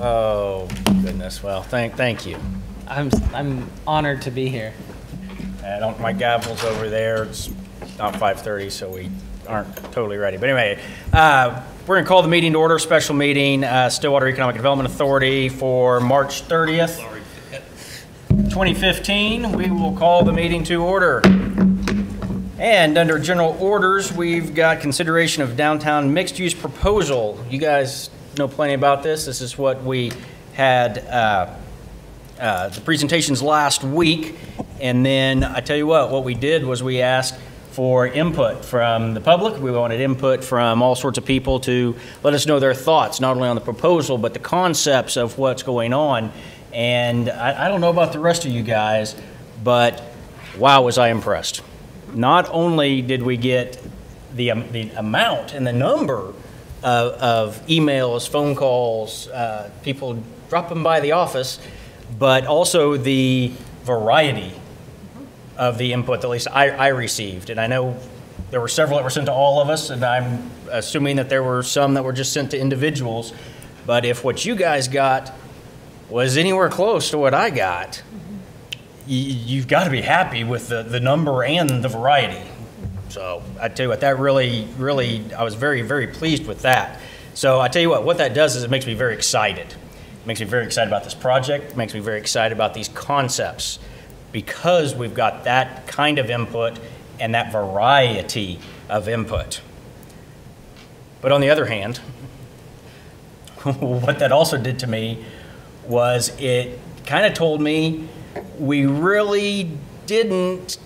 Oh, goodness. Well, thank you. I'm honored to be here. My gavel's over there. It's not 5:30, so we aren't totally ready. But anyway, we're going to call the meeting to order, special meeting, Stillwater Economic Development Authority for March 30th, 2015. We will call the meeting to order. And under general orders, we've got consideration of downtown mixed-use proposal. You guys know plenty about this. This is what we had the presentations last week. And then I tell you what we did was we asked for input from the public. We wanted input from all sorts of people to let us know their thoughts, not only on the proposal, but the concepts of what's going on. And I don't know about the rest of you guys, but wow, was I impressed. Not only did we get the amount and the number of emails, phone calls, people dropping by the office, but also the variety of the input that at least I received. And I know there were several that were sent to all of us, and I'm assuming that there were some that were just sent to individuals. But if what you guys got was anywhere close to what I got, you've got to be happy with the number and the variety. So I tell you what, that really, I was very, very pleased with that. So I tell you what that does is it makes me very excited. It makes me very excited about this project. It makes me very excited about these concepts because we've got that kind of input and that variety of input. But on the other hand, what that also did to me was it kind of told me we really didn't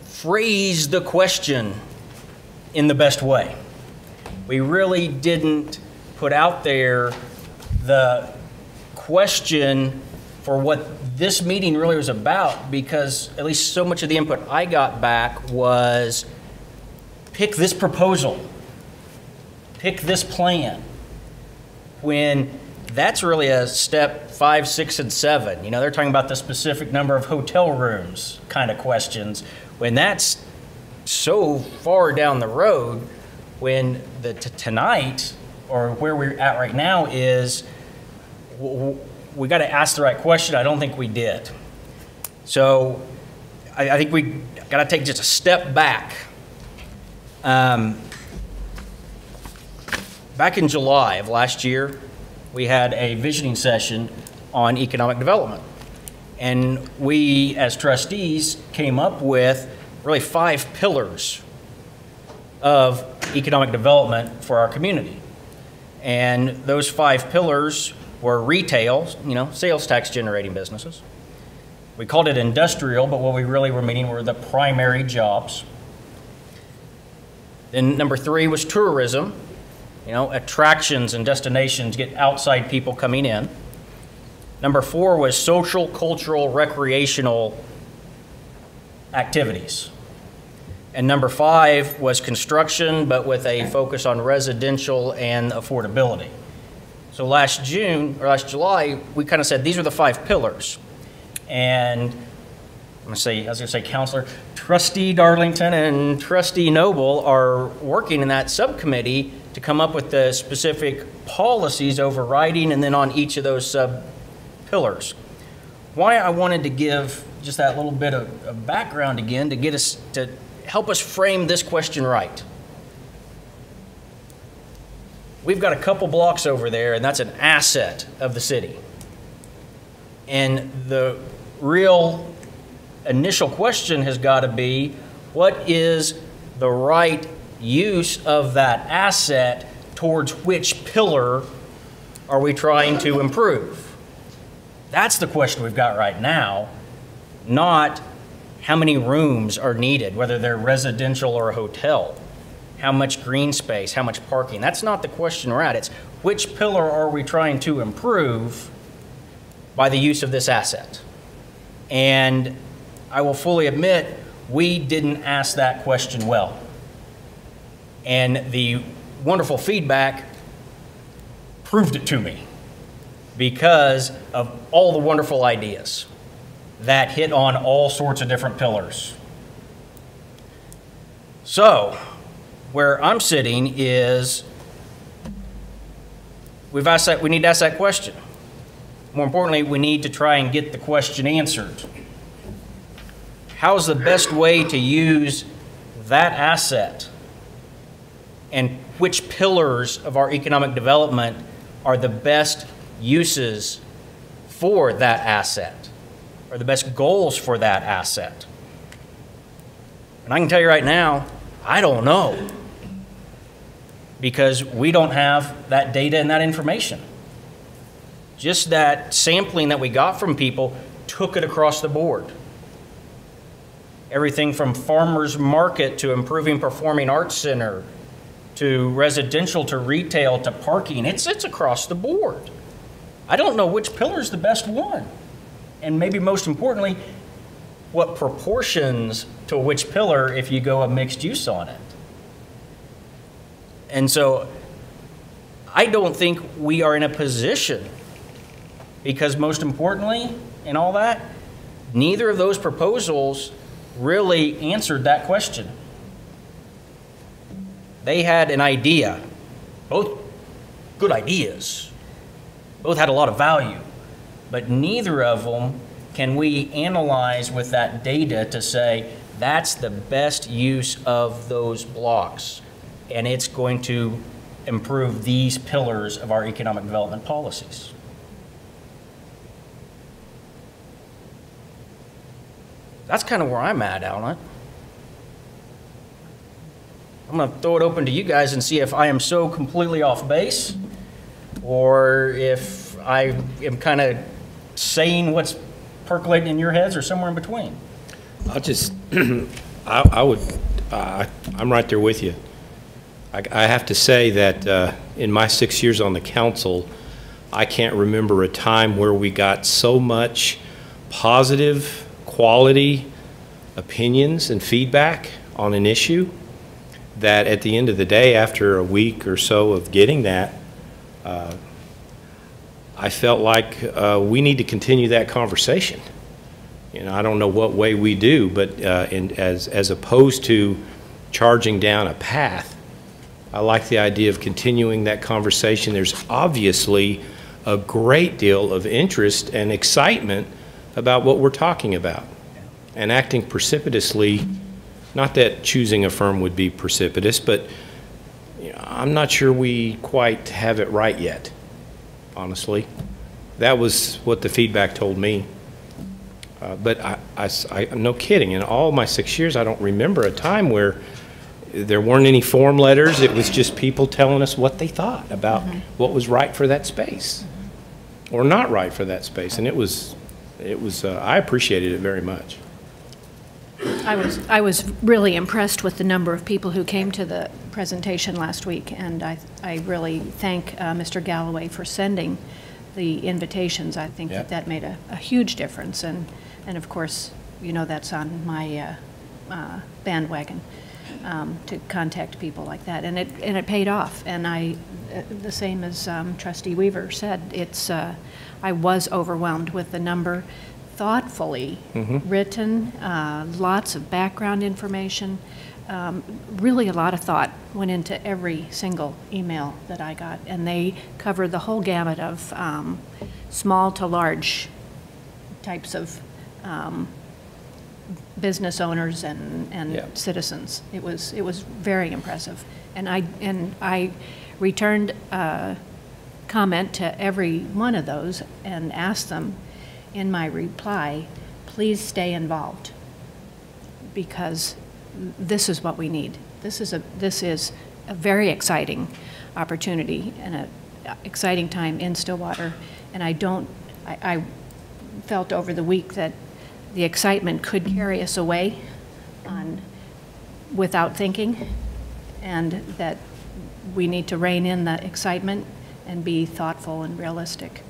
phrase the question in the best way. We really didn't put out there the question for what this meeting really was about, because at least so much of the input I got back was pick this proposal, pick this plan, when that's really a step 5, 6, and 7. You know, they're talking about the specific number of hotel rooms kind of questions, when that's so far down the road, when tonight, or where we're at right now, is we got to ask the right question. I don't think we did. So I think we got to take just a step back. Back in July of last year, we had a visioning session on economic development. And we, as trustees, came up with really 5 pillars of economic development for our community. And those 5 pillars were retail, sales tax generating businesses. We called it industrial, but what we really were meaning were the primary jobs. Then number 3 was tourism, attractions and destinations, get outside people coming in. Number 4 was social, cultural, recreational activities. And number 5 was construction, but with a focus on residential and affordability. So last July, we kind of said these are the 5 pillars. And I was going to say, Counselor, Trustee Darlington and Trustee Noble are working in that subcommittee to come up with the specific policies overriding and then on each of those sub-pillars. Why I wanted to give just that little bit of background again to help us frame this question right. We've got a couple blocks over there, and that's an asset of the city. And the real initial question has got to be, what is the right use of that asset towards which pillar are we trying to improve? That's the question we've got right now, not how many rooms are needed, whether they're residential or a hotel. How much green space, how much parking. That's not the question we're at. It's which pillar are we trying to improve by the use of this asset? And I will fully admit, we didn't ask that question well. And the wonderful feedback proved it to me because of all the wonderful ideas that hit on all sorts of different pillars. So, where I'm sitting is we need to ask that question. More importantly, we need to try and get the question answered. How's the best way to use that asset? And which pillars of our economic development are the best uses for that asset, or the best goals for that asset? And I can tell you right now, I don't know, because we don't have that data and that information. Just that sampling that we got from people took it across the board. Everything from farmers market to improving performing arts center to residential to retail to parking, it's across the board. I don't know which pillar is the best one. And maybe most importantly, what proportions to which pillar if you go a mixed use on it. And so I don't think we are in a position, because most importantly in all that, neither of those proposals really answered that question. They had an idea, both good ideas, both had a lot of value, but neither of them can we analyze with that data to say that's the best use of those blocks, and it's going to improve these pillars of our economic development policies. That's kind of where I'm at on it. I'm going to throw it open to you guys and see if I am so completely off base, or if I am kind of saying what's percolating in your heads, or somewhere in between. I'll just, I'm right there with you. I have to say that in my 6 years on the council, I can't remember a time where we got so much positive, quality opinions and feedback on an issue that at the end of the day, after a week or so of getting that, I felt like we need to continue that conversation. You know, I don't know what way we do, but as opposed to charging down a path, I like the idea of continuing that conversation. There's obviously a great deal of interest and excitement about what we're talking about, and acting precipitously. Not that choosing a firm would be precipitous, but you know, I'm not sure we quite have it right yet, honestly. That was what the feedback told me. But I'm no kidding. In all my 6 years, I don't remember a time where there weren't any form letters. It was just people telling us what they thought about what was right for that space, or not right for that space. And it was I appreciated it very much. I was really impressed with the number of people who came to the presentation last week, and I really thank Mr. Galloway for sending the invitations. I think that made a huge difference, and of course, you know, that's on my bandwagon to contact people like that, and it paid off. And the same as Trustee Weaver said, I was overwhelmed with the number. Thoughtfully written, lots of background information. Really a lot of thought went into every single email that I got, and they covered the whole gamut of small to large types of business owners and citizens. It was very impressive, and I returned a comment to every one of those and asked them in my reply, please stay involved, because this is what we need. This is a very exciting opportunity and an exciting time in Stillwater. And I felt over the week that the excitement could carry us away without thinking, and that we need to rein in the excitement and be thoughtful and realistic.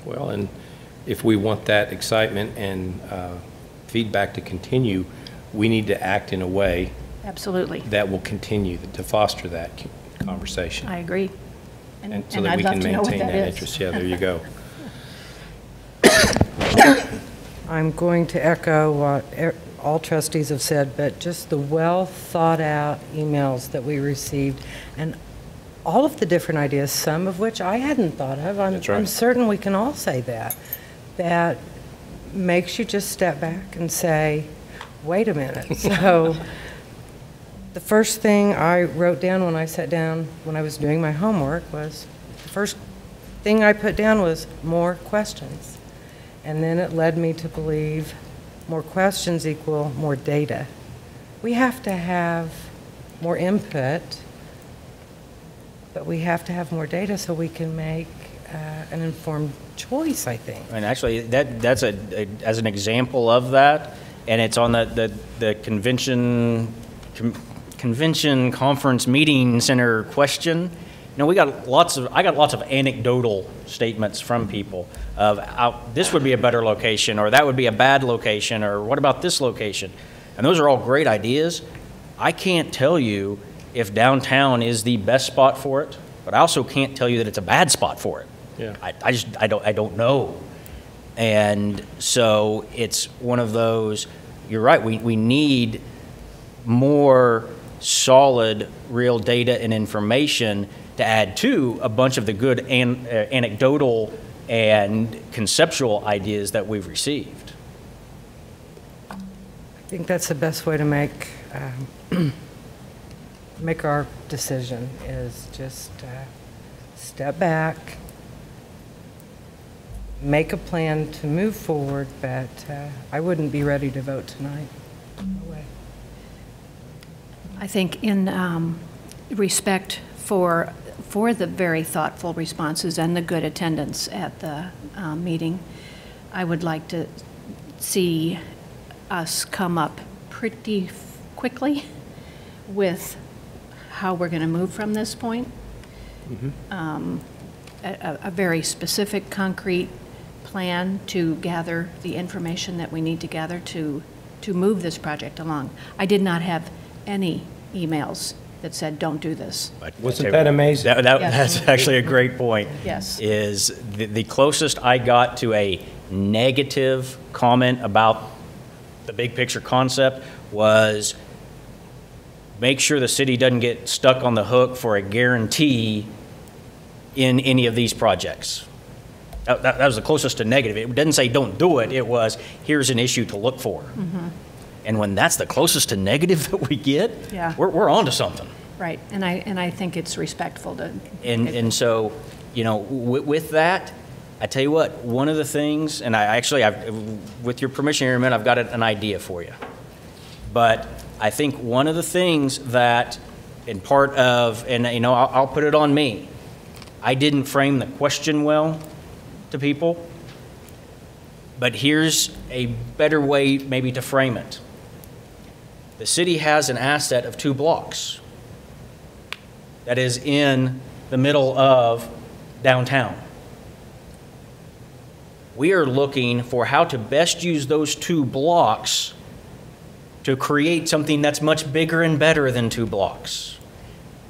Well, and if we want that excitement and feedback to continue, we need to act in a way that will continue to foster that conversation. I agree. And so that we can maintain that interest. Yeah, there you go. I'm going to echo what all trustees have said, but just the well thought out emails that we received, and all of the different ideas, some of which I hadn't thought of. That's right. I'm certain we can all say that. That makes you just step back and say, wait a minute. So the first thing I wrote down when I sat down, when I was doing my homework, was the first thing I put down was more questions. And then it led me to believe more questions equal more data. We have to have more input, but we have to have more data so we can make an informed choice, I think. And actually, that's as an example of that, and it's on the convention conference meeting center question. You know, I got lots of anecdotal statements from people of this would be a better location, or that would be a bad location, or what about this location? And those are all great ideas. I can't tell you if downtown is the best spot for it, but I also can't tell you that it's a bad spot for it. Yeah. I don't know. And so it's one of those, you're right, we need more solid real data and information to add to a bunch of the good anecdotal and conceptual ideas that we've received. I think that's the best way to make make our decision, is just step back, make a plan to move forward, but I wouldn't be ready to vote tonight. No way. I think in respect for the very thoughtful responses and the good attendance at the meeting, I would like to see us come up pretty quickly with how we're going to move from this point. A very specific, concrete plan to gather the information that we need to gather to move this project along. I did not have any emails that said, don't do this. Wasn't that amazing? That's actually a great point. Yes. Is the closest I got to a negative comment about the big picture concept was make sure the city doesn't get stuck on the hook for a guarantee in any of these projects. That was the closest to negative. It didn't say don't do it. It was here's an issue to look for. Mm-hmm. And when that's the closest to negative that we get, yeah, we're on to something. Right, and I think it's respectful to. And so, you know, with that, I tell you what, one of the things, and I've, with your permission here in a minute, I've got an idea for you. But I think one of the things that, in part of, and you know, I'll put it on me, I didn't frame the question well to people, but here's a better way maybe to frame it. The city has an asset of 2 blocks that is in the middle of downtown. We are looking for how to best use those 2 blocks to create something that's much bigger and better than 2 blocks.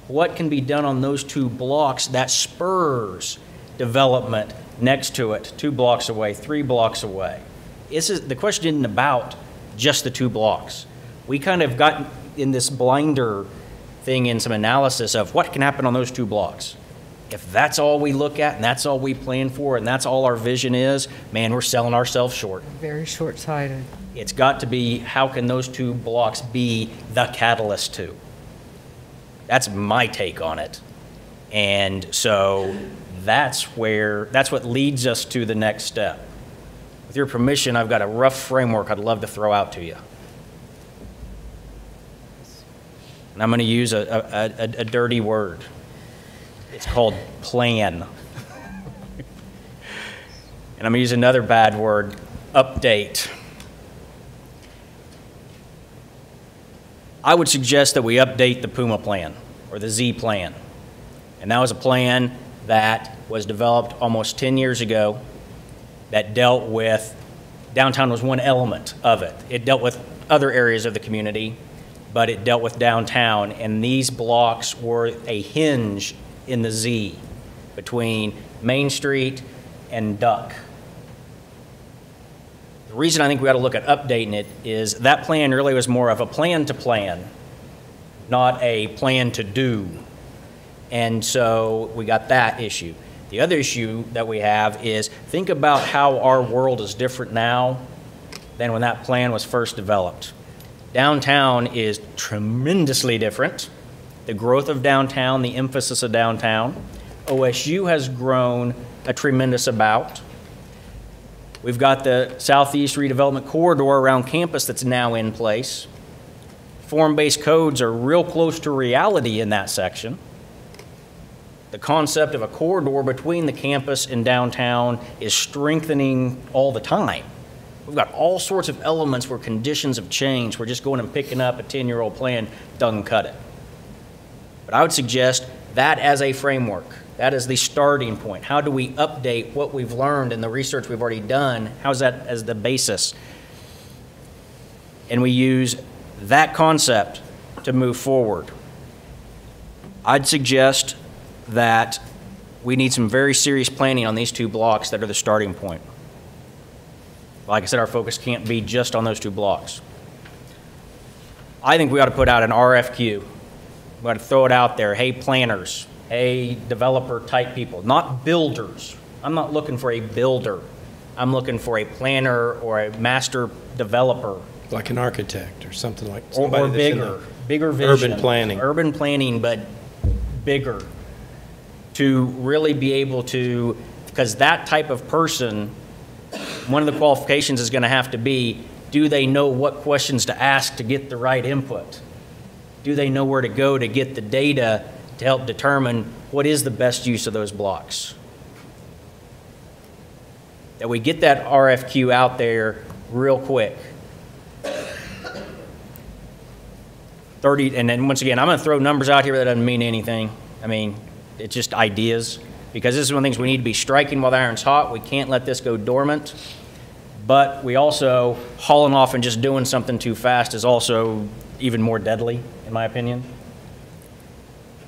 What can be done on those 2 blocks that spurs development next to it, 2 blocks away, 3 blocks away? The question isn't about just the 2 blocks. We kind of got in this blinder thing in some analysis of what can happen on those 2 blocks. If that's all we look at and that's all we plan for and that's all our vision is, man, we're selling ourselves short. Very short-sighted. It's got to be, how can those 2 blocks be the catalyst to? That's my take on it. And so that's what leads us to the next step. With your permission, I've got a rough framework I'd love to throw out to you. And I'm going to use a dirty word. It's called plan. And I'm going to use another bad word, update. I would suggest that we update the Puma plan, or the Z plan. And that was a plan that was developed almost 10 years ago that dealt with, downtown was one element of it. It dealt with other areas of the community, but it dealt with downtown, and these blocks were a hinge in the Z between Main Street and Duck. The reason I think we ought to look at updating it is that plan really was more of a plan to plan, not a plan to do. And so we got that issue. The other issue that we have is think about how our world is different now than when that plan was first developed. Downtown is tremendously different. The growth of downtown, the emphasis of downtown. OSU has grown a tremendous amount. We've got the Southeast Redevelopment Corridor around campus that's now in place. Form-based codes are real close to reality in that section. The concept of a corridor between the campus and downtown is strengthening all the time. We've got all sorts of elements where conditions have changed. We're just going and picking up a 10-year-old plan, doesn't cut it. But I would suggest that as a framework, that is the starting point. How do we update what we've learned and the research we've already done? How's that as the basis? And we use that concept to move forward. I'd suggest that we need some very serious planning on these 2 blocks that are the starting point. Like I said, our focus can't be just on those 2 blocks. I think we ought to put out an RFQ. We ought to throw it out there. Hey, planners. Hey, developer type people, not builders. I'm not looking for a builder. I'm looking for a planner or a master developer. Like an architect or something like that. Or bigger vision. Urban planning. Urban planning, but bigger. To really be able to, because that type of person, one of the qualifications is going to have to be, do they know what questions to ask to get the right input? Do they know where to go to get the data to help determine what is the best use of those blocks? That we get that RFQ out there real quick. 30, and then once again, I'm going to throw numbers out here that doesn't mean anything. I mean, it's just ideas, because this is one of the things we need to be striking while the iron's hot. We can't let this go dormant, but we also, hauling off and just doing something too fast is also even more deadly, in my opinion.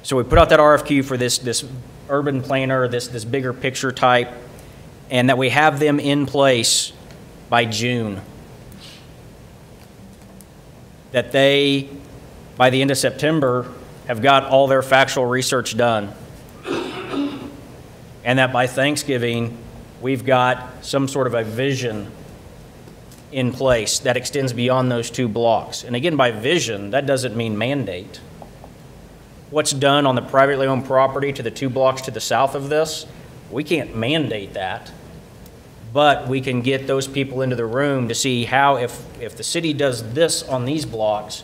So we put out that RFQ for this urban planner, this bigger picture type, and that we have them in place by June. That they, by the end of September, have got all their factual research done. And that by Thanksgiving, we've got some sort of a vision in place that extends beyond those 2 blocks. And again, by vision, that doesn't mean mandate. What's done on the privately owned property to the 2 blocks to the south of this, we can't mandate that, but we can get those people into the room to see how, if the city does this on these blocks,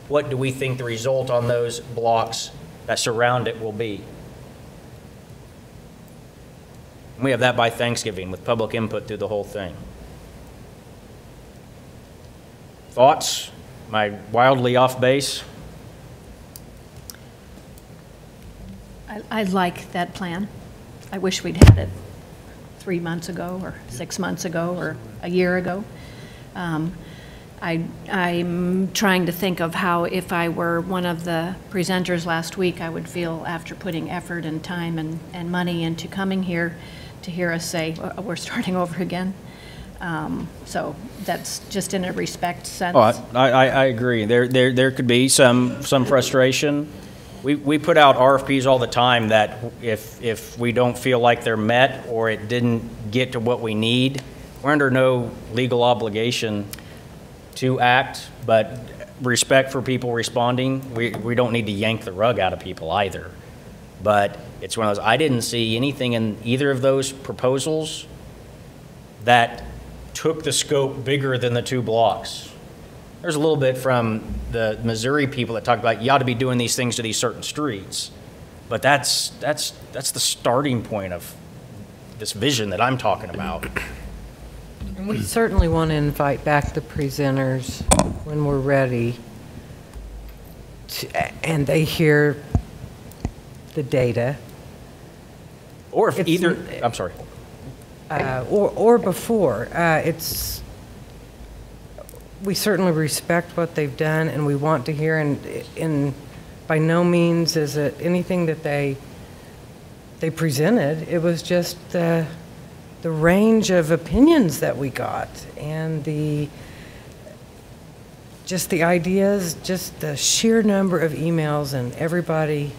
what do we think the result on those blocks that surround it will be? And we have that by Thanksgiving with public input through the whole thing. Thoughts? Am I wildly off base? I like that plan. I wish we'd had it 3 months ago or 6 months ago or a year ago. I'm trying to think of how, if I were one of the presenters last week, I would feel after putting effort and time and money into coming here to hear us say, oh, we're starting over again. So that's just in a respect sense. Oh, I agree. There could be some frustration. We put out RFPs all the time that if we don't feel like they're met or it didn't get to what we need, we're under no legal obligation to act, but respect for people responding. We don't need to yank the rug out of people either. But it's one of those, I didn't see anything in either of those proposals that took the scope bigger than the 2 blocks. There's a little bit from the Missouri people that talk about you ought to be doing these things to these certain streets. But that's the starting point of this vision that I'm talking about. And we certainly want to invite back the presenters when we're ready, and they hear the data. Or if either, I'm sorry. Or before. We certainly respect what they've done, and we want to hear, and by no means is it anything that they presented. It was just the range of opinions that we got, and the ideas, just the sheer number of emails and everybody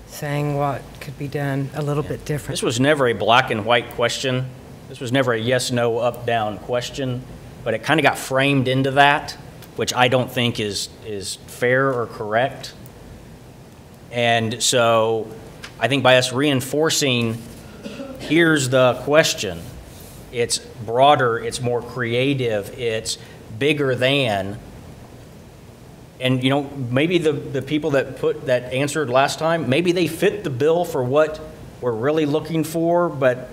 saying what could be done a little bit different. This was never a black and white question. This was never a yes, no, up, down question, but it kind of got framed into that, which I don't think is fair or correct. And so I think by us reinforcing, here's the question, it's broader, it's more creative, it's bigger than, and you know, maybe the people that answered last time, maybe they fit the bill for what we're really looking for, but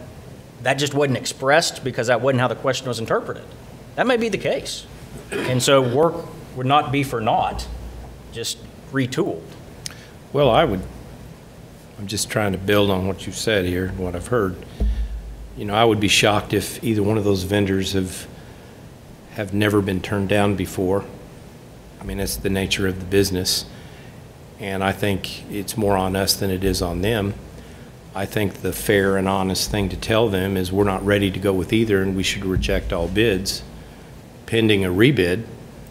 that just wasn't expressed because that wasn't how the question was interpreted. That may be the case. And so work would not be for naught, just retooled. Well, I'm just trying to build on what you said here, and what I've heard. You know, I would be shocked if either one of those vendors have never been turned down before. I mean, that's the nature of the business. And I think it's more on us than it is on them. I think the fair and honest thing to tell them is we're not ready to go with either, and we should reject all bids pending a rebid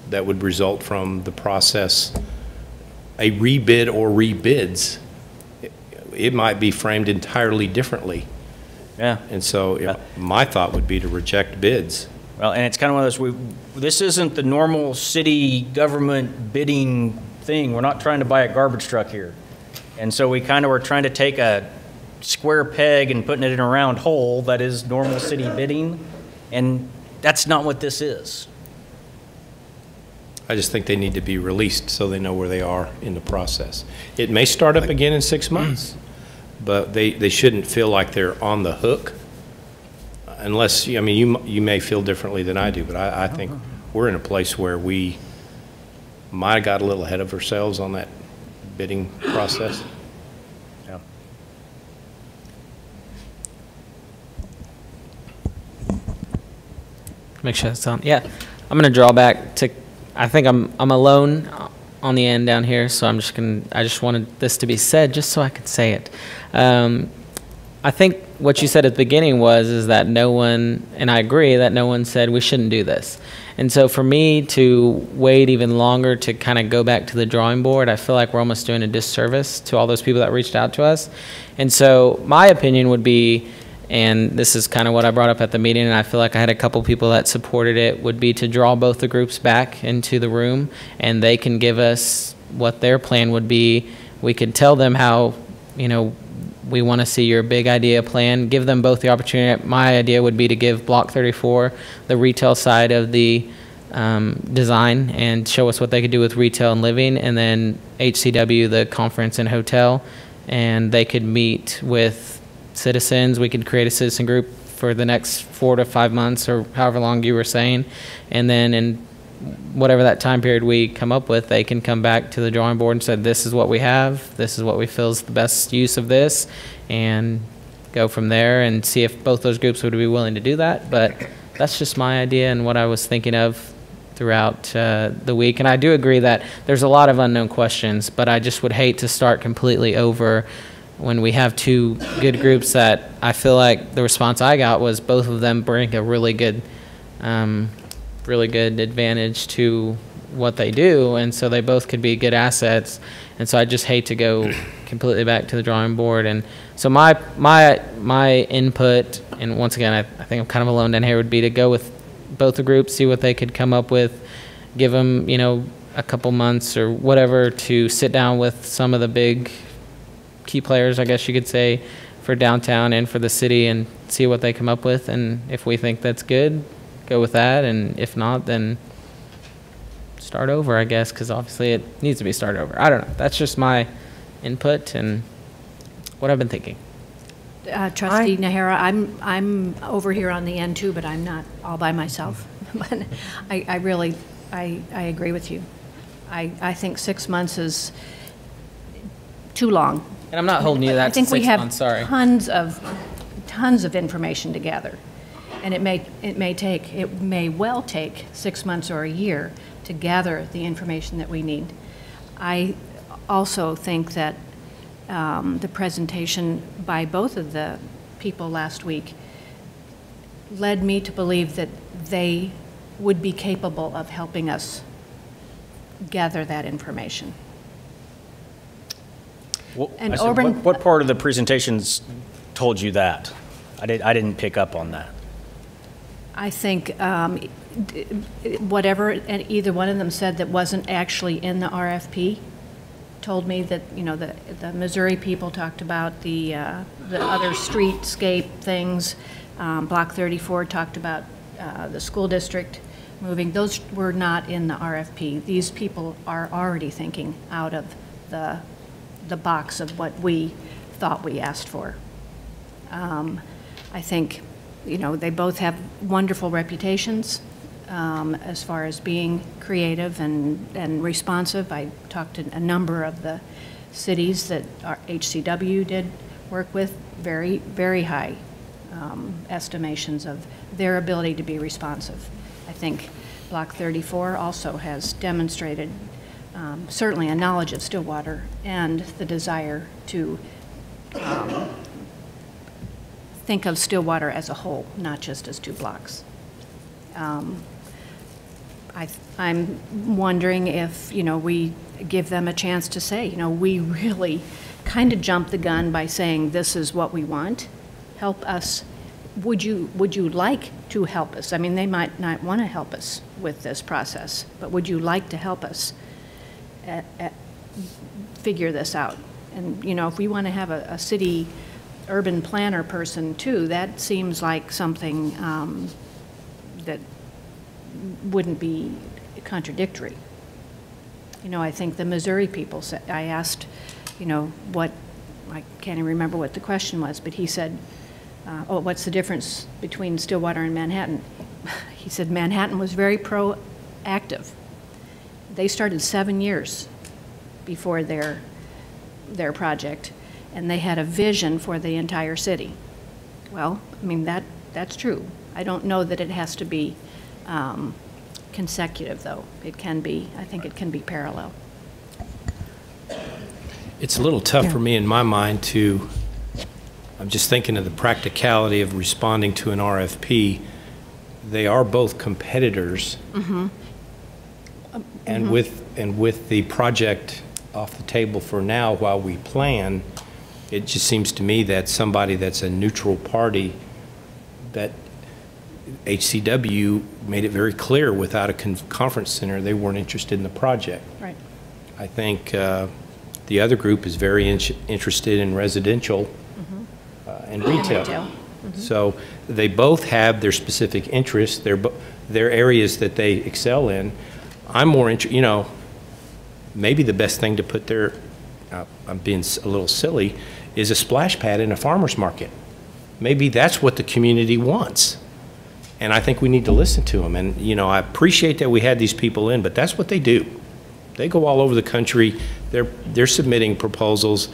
that would result from the process, a rebid or rebids. It might be framed entirely differently. Yeah. And so my thought would be to reject bids. Well, and it's kind of one of those, this isn't the normal city government bidding thing. We're not trying to buy a garbage truck here. And so we kind of were trying to take a square peg and putting it in a round hole that is normal city bidding. And that's not what this is. I just think they need to be released so they know where they are in the process. It may start up again in 6 months, but they shouldn't feel like they're on the hook unless, I mean, you may feel differently than I do, but I think we're in a place where we might have got a little ahead of ourselves on that bidding process. Yeah. Make sure that's on. Yeah, I'm gonna draw back to. I think I'm alone on the end down here, so I'm just gonna. I just wanted this to be said, just so I could say it. I think what you said at the beginning is that no one, and I agree that no one said we shouldn't do this. And so for me to wait even longer to kind of go back to the drawing board, I feel like we're almost doing a disservice to all those people that reached out to us. And so my opinion would be, and this is kind of what I brought up at the meeting, and I feel like I had a couple people that supported it, would be to draw both the groups back into the room, and they can give us what their plan would be. We could tell them how, you know, we want to see your big idea plan, give them both the opportunity. My idea would be to give Block 34 the retail side of the design and show us what they could do with retail and living, and then HCW the conference and hotel, and they could meet with citizens. We could create a citizen group for the next 4 to 5 months or however long you were saying, and then in whatever that time period we come up with, they can come back to the drawing board and say, this is what we have, this is what we feel is the best use of this, and go from there and see if both those groups would be willing to do that. But that's just my idea and what I was thinking of throughout the week. And I do agree that there's a lot of unknown questions, but I just would hate to start completely over when we have two good groups that I feel like the response I got was both of them bring a really good advantage to what they do, and so they both could be good assets. And so I just hate to go completely back to the drawing board. And so my input, and once again, I think I'm kind of alone down here, would be to go with both the groups, see what they could come up with, give them, you know, a couple months or whatever to sit down with some of the big key players, I guess you could say, for downtown and for the city, and see what they come up with. And if we think that's good, go with that, and if not, then start over, I guess, because obviously it needs to be started over. I don't know. That's just my input and what I've been thinking. Trustee Nahara, I'm over here on the end too, but I'm not all by myself. But I really agree with you. I think 6 months is too long. And I'm not holding you to that. I think 6 we have months, sorry. tons of information to gather. And it may well take 6 months or a year to gather the information that we need. I also think that the presentation by both of the people last week led me to believe that they would be capable of helping us gather that information. And I said, Auburn- what part of the presentations told you that? I didn't pick up on that. I think whatever and either one of them said that wasn't actually in the RFP told me that, you know, the Missouri people talked about the other streetscape things. Block 34 talked about the school district moving. Those were not in the RFP. These people are already thinking out of the box of what we thought we asked for. I think, you know, they both have wonderful reputations as far as being creative and responsive. I talked to a number of the cities that our HCW did work with, very, very high estimations of their ability to be responsive. I think Block 34 also has demonstrated certainly a knowledge of Stillwater and the desire to think of Stillwater as a whole, not just as two blocks. I'm wondering if, you know, we give them a chance to say, you know, we really kind of jumped the gun by saying this is what we want. Help us. Would you like to help us? I mean, they might not want to help us with this process, but would you like to help us figure this out? And, you know, if we want to have a city urban planner person too, that seems like something that wouldn't be contradictory. You know, I think the Missouri people said, I asked, you know, what, I can't even remember what the question was, but he said, oh, what's the difference between Stillwater and Manhattan? He said Manhattan was very proactive. They started 7 years before their project, and they had a vision for the entire city. Well, I mean, that's true. I don't know that it has to be consecutive, though. It can be, I think it can be parallel. It's a little tough for me in my mind to, I'm just thinking of the practicality of responding to an RFP. They are both competitors. Mm-hmm. And with the project off the table for now while we plan, it just seems to me that somebody that's a neutral party, that HCW made it very clear without a conference center they weren't interested in the project. Right. I think the other group is very interested in residential and retail. Mm-hmm. So they both have their specific interests, their areas that they excel in. I'm more interested, you know, maybe the best thing to put there, I'm being a little silly, is a splash pad in a farmer's market. Maybe that's what the community wants. And I think we need to listen to them. And, you know, I appreciate that we had these people in, but that's what they do. They go all over the country. They're submitting proposals.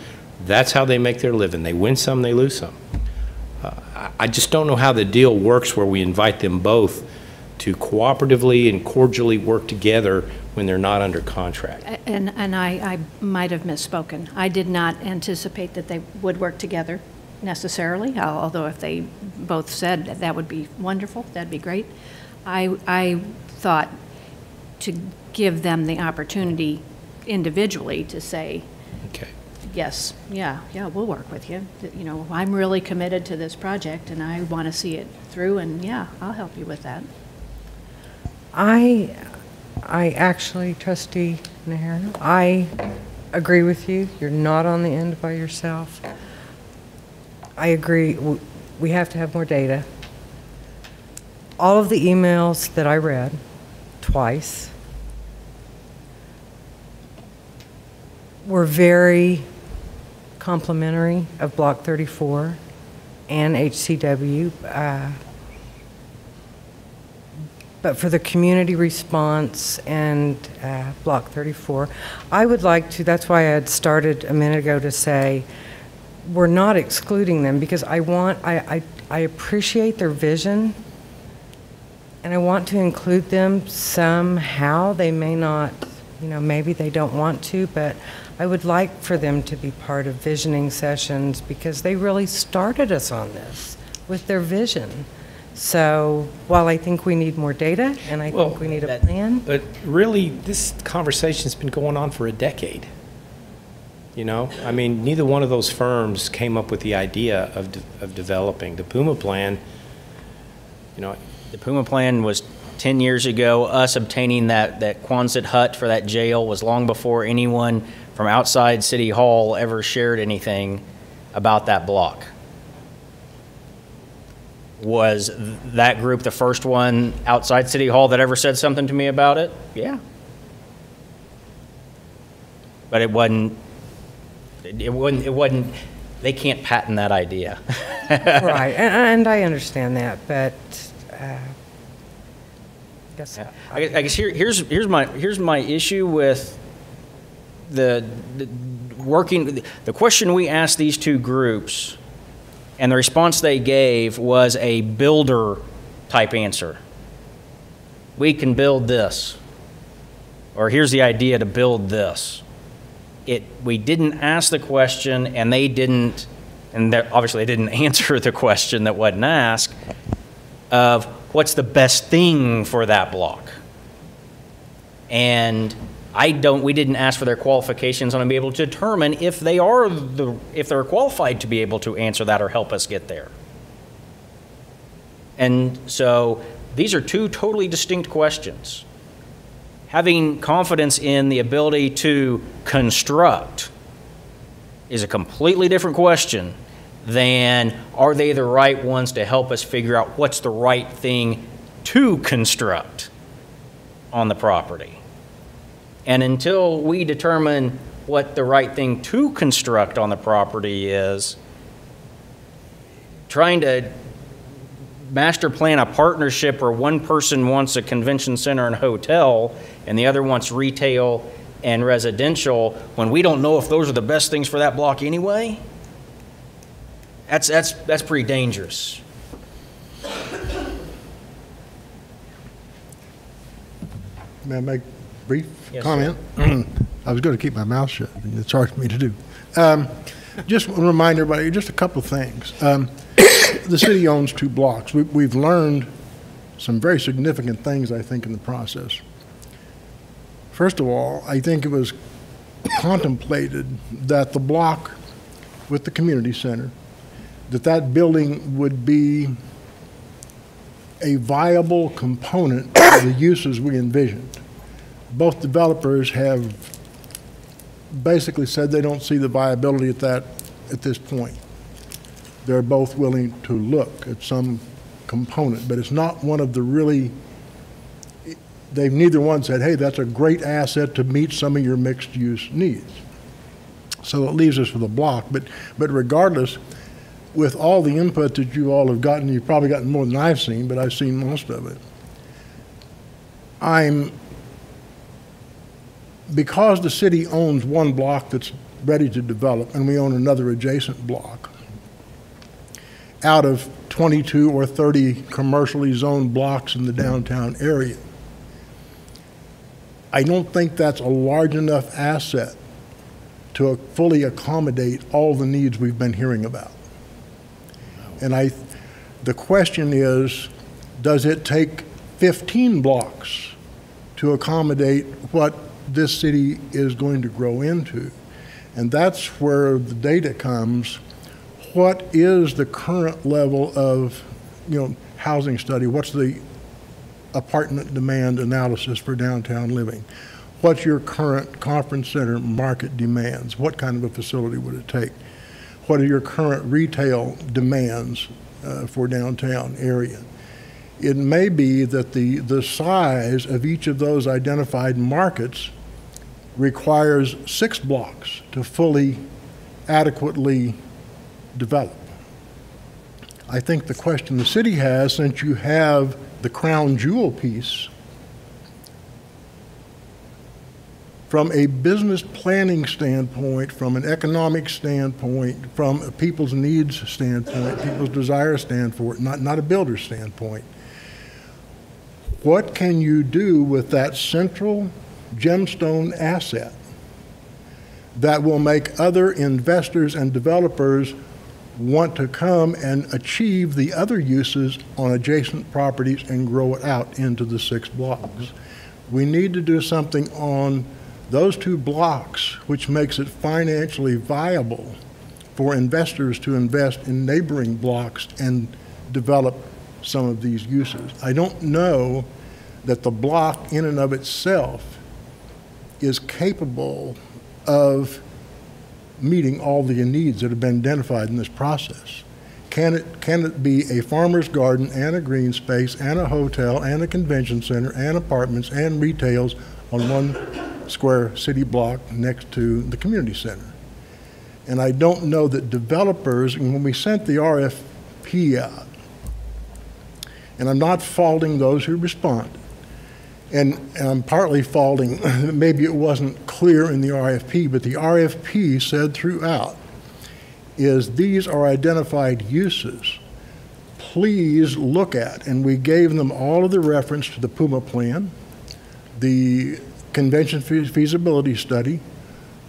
That's how they make their living. They win some, they lose some. I just don't know how the deal works where we invite them both to cooperatively and cordially work together when they're not under contract. And I might have misspoken. I did not anticipate that they would work together necessarily, although if they both said that would be wonderful, that'd be great. I thought to give them the opportunity individually to say, Okay. yes, yeah, we'll work with you. You know, I'm really committed to this project and I want to see it through, and yeah, I'll help you with that. I actually, Trustee Naharno, I agree with you. You're not on the end by yourself. I agree. We have to have more data. All of the emails that I read twice were very complimentary of Block 34 and HCW. But for the community response and Block 34, I would like to, that's why I had started a minute ago to say, we're not excluding them because I appreciate their vision and I want to include them somehow. They may not, you know, maybe they don't want to, but I would like for them to be part of visioning sessions because they really started us on this with their vision. So while I think we need more data and I think we need a plan. But really, this conversation's been going on for a decade. You know, I mean, neither one of those firms came up with the idea of developing. The Puma plan, you know. The Puma plan was 10 years ago. Us obtaining that Quonset hut for that jail was long before anyone from outside City Hall ever shared anything about that block. Was that group the first one outside City Hall that ever said something to me about it? Yeah. But it wasn't, they can't patent that idea. Right, and I understand that, but I guess here's my issue with the question we asked these two groups, and the response they gave was a builder type answer. We can build this, or here's the idea to build this. We didn't ask the question, and they didn't, and obviously they didn't answer the question that wasn't asked of what's the best thing for that block. And we didn't ask for their qualifications on to be able to determine if they're qualified to be able to answer that or help us get there. And so these are two totally distinct questions. Having confidence in the ability to construct is a completely different question than are they the right ones to help us figure out what's the right thing to construct on the property. And until we determine what the right thing to construct on the property is, trying to master plan a partnership where one person wants a convention center and hotel and the other wants retail and residential when we don't know if those are the best things for that block anyway, that's pretty dangerous. May I make a brief Yes, comment? I was going to keep my mouth shut, and it's hard for me to do. Just want to remind everybody, just a couple of things. The city owns 2 blocks. We've learned some very significant things, I think, in the process. First of all, I think it was contemplated that the block with the community center, that building would be a viable component of the uses we envisioned. Both developers have basically said they don't see the viability at this point. They're both willing to look at some component, but it's not one of the really, they've neither one said, hey, that's a great asset to meet some of your mixed use needs. So it leaves us with a block, but regardless, with all the input that you all have gotten, you've probably gotten more than I've seen, but I've seen most of it. Because the city owns 1 block that's ready to develop, and we own another adjacent block, out of 22 or 30 commercially zoned blocks in the downtown area, I don't think that's a large enough asset to fully accommodate all the needs we've been hearing about. And the question is, does it take 15 blocks to accommodate what this city is going to grow into? And that's where the data comes. What is the current level of, housing study? What's the apartment demand analysis for downtown living? What's your current conference center market demands? What kind of a facility would it take? What are your current retail demands for downtown area? It may be that the size of each of those identified markets requires 6 blocks to fully, adequately develop. I think the question the city has, since you have the crown jewel piece, from a business planning standpoint, from an economic standpoint, from a people's needs standpoint, people's desire standpoint, not a builder's standpoint, what can you do with that central gemstone asset that will make other investors and developers want to come and achieve the other uses on adjacent properties and grow it out into the 6 blocks? We need to do something on those two blocks, which makes it financially viable for investors to invest in neighboring blocks and develop some of these uses. I don't know that the block in and of itself is capable of meeting all the needs that have been identified in this process. Can it be a farmer's garden and a green space and a hotel and a convention center and apartments and retails on one square city block next to the community center? And I don't know that developers, and when we sent the RFP out, and I'm not faulting those who responded, and I'm partly faulting, maybe it wasn't clear in the RFP, but the RFP said throughout, is these are identified uses. Please look at, and we gave them all of the reference to the PUMA plan, the convention feasibility study,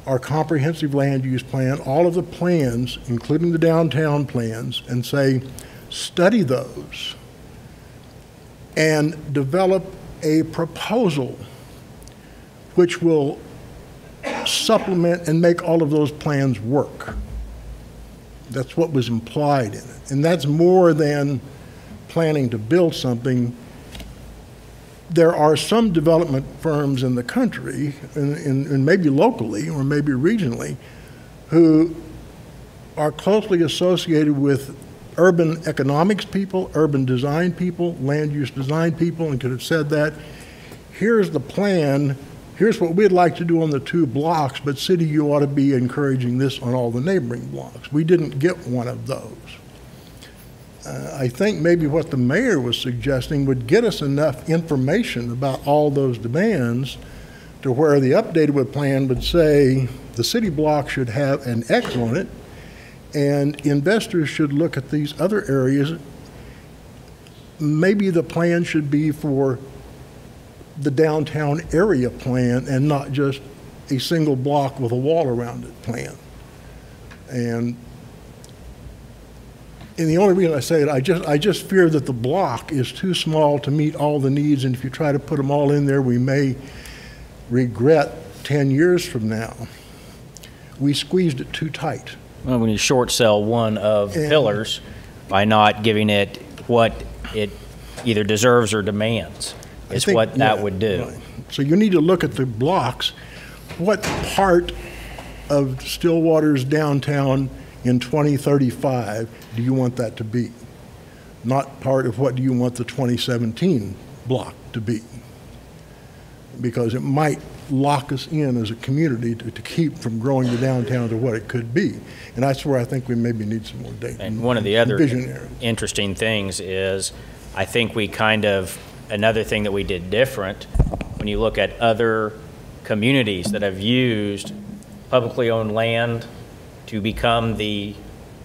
our comprehensive land use plan, all of the plans, including the downtown plans, and say, study those and develop a proposal which will supplement and make all of those plans work. That's what was implied in it. And that's more than planning to build something. There are some development firms in the country, and maybe locally or maybe regionally, who are closely associated with urban economics people, urban design people, land use design people, and could have said that, here's the plan, here's what we'd like to do on the two blocks, but city, you ought to be encouraging this on all the neighboring blocks. We didn't get one of those. I think maybe what the mayor was suggesting would get us enough information about all those demands to where the updated plan would say the city block should have an X on it, and investors should look at these other areas. Maybe the plan should be for the downtown area plan and not just a single block with a wall around it plan. And the only reason I say it, I just fear that the block is too small to meet all the needs, and if you try to put them all in there, we may regret 10 years from now. We squeezed it too tight. Well, when you short sell one of the pillars by not giving it what it either deserves or demands, is what that would do. Right. So you need to look at the blocks. What part of Stillwater's downtown in 2035 do you want that to be? Not part of what do you want the 2017 block to be? Because it might lock us in as a community to keep from growing the downtown to what it could be. And that's where I think we maybe need some more data. And one of the other interesting things is, I think we another thing that we did different, when you look at other communities that have used publicly owned land to become the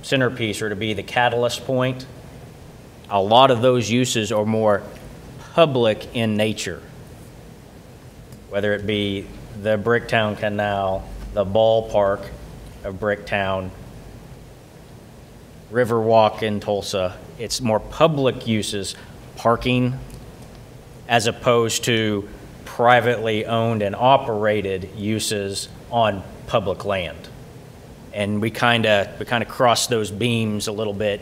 centerpiece or to be the catalyst point, a lot of those uses are more public in nature. Whether it be the Bricktown Canal, the ballpark of Bricktown, Riverwalk in Tulsa, it's more public uses, parking, as opposed to privately owned and operated uses on public land. And we kind of crossed those beams a little bit,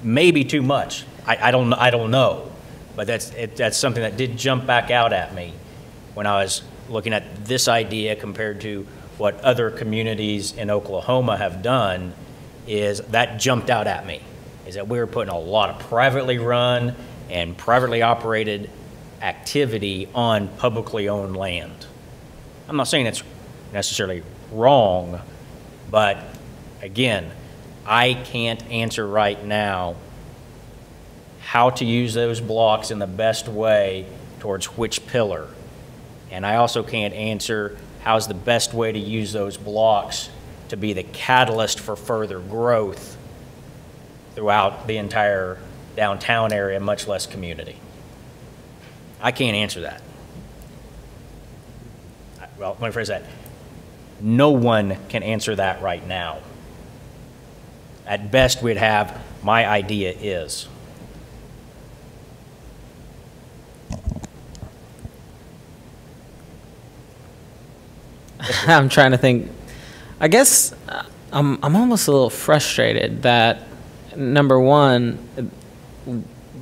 maybe too much. I don't know, but that's something that did jump back out at me when I was looking at this idea compared to what other communities in Oklahoma have done. Is that jumped out at me, is that we were putting a lot of privately run and privately operated activity on publicly owned land. I'm not saying it's necessarily wrong, but again, I can't answer right now how to use those blocks in the best way towards which pillar. And I also can't answer how's the best way to use those blocks to be the catalyst for further growth throughout the entire downtown area, much less community. I can't answer that. Well, let me phrase that. No one can answer that right now. At best, we'd have, my idea is. I'm trying to think. I guess I'm almost a little frustrated that, number one,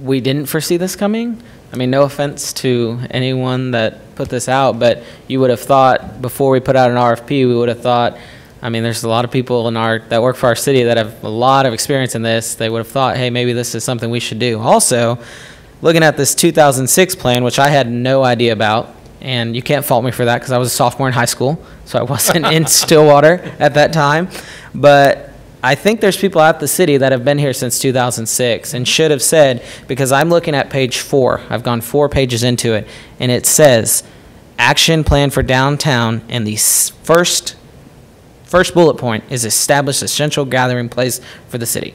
we didn't foresee this coming. I mean, no offense to anyone that put this out, but you would have thought before we put out an RFP, we would have thought, I mean, there's a lot of people that work for our city that have a lot of experience in this. They would have thought, hey, maybe this is something we should do. Also, looking at this 2006 plan, which I had no idea about, and you can't fault me for that because I was a sophomore in high school, so I wasn't in Stillwater at that time. But I think there's people at the city that have been here since 2006 and should have said, because I'm looking at page 4, I've gone 4 pages into it, and it says, action plan for downtown, and the first bullet point is establish a central gathering place for the city.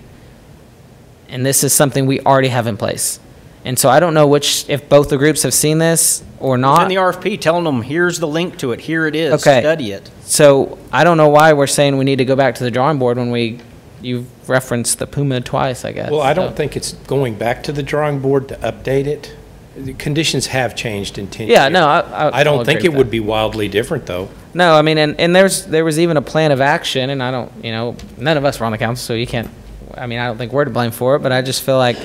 And this is something we already have in place. And so I don't know if both the groups have seen this or not. It's in the RFP telling them, here's the link to it, here it is, Okay. study it. So I don't know why we're saying we need to go back to the drawing board when you've referenced the Puma twice, I guess. Well, I So- don't think it's going back to the drawing board to update it. The conditions have changed in 10 years. Yeah, no, I I'll don't think agree it with would that. be wildly different, though. No, I mean, and there was even a plan of action, and I don't, none of us were on the council, so you can't, I mean, I don't think we're to blame for it, but I just feel like,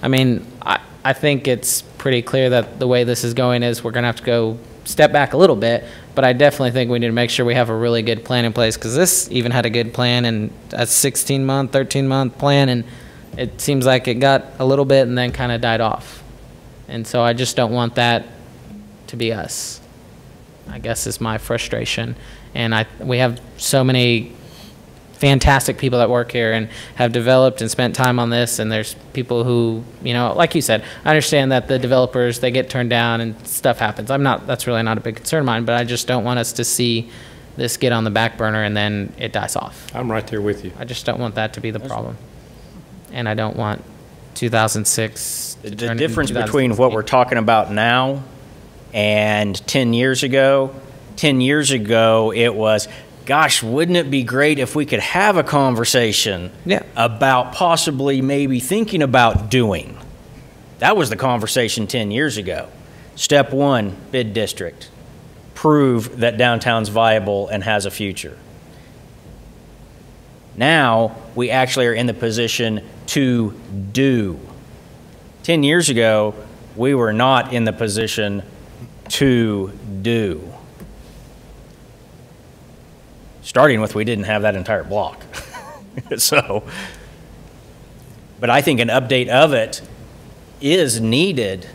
I mean, I think it's pretty clear that the way this is going is we're going to have to go step back a little bit, but I definitely think we need to make sure we have a really good plan in place, because this even had a good plan and a 16-month, 13-month plan, and it seems like it got a little bit and then kind of died off. And so I just don't want that to be us, I guess, is my frustration. And we have so many fantastic people that work here and have developed and spent time on this, and there's people who, like you said, I understand that the developers, they get turned down and stuff happens. That's really not a big concern of mine, but I just don't want us to see this get on the back burner and then it dies off. I'm right there with you. I just don't want that to be the problem. And I don't want 2006 to The turn into difference between what 2016. we're talking about now and 10 years ago, 10 years ago it was, gosh, wouldn't it be great if we could have a conversation about possibly maybe thinking about doing. That was the conversation 10 years ago. Step 1, bid district. Prove that downtown's viable and has a future. Now, we actually are in the position to do. 10 years ago, we were not in the position to do. Starting with, we didn't have that entire block. So, but I think an update of it is needed,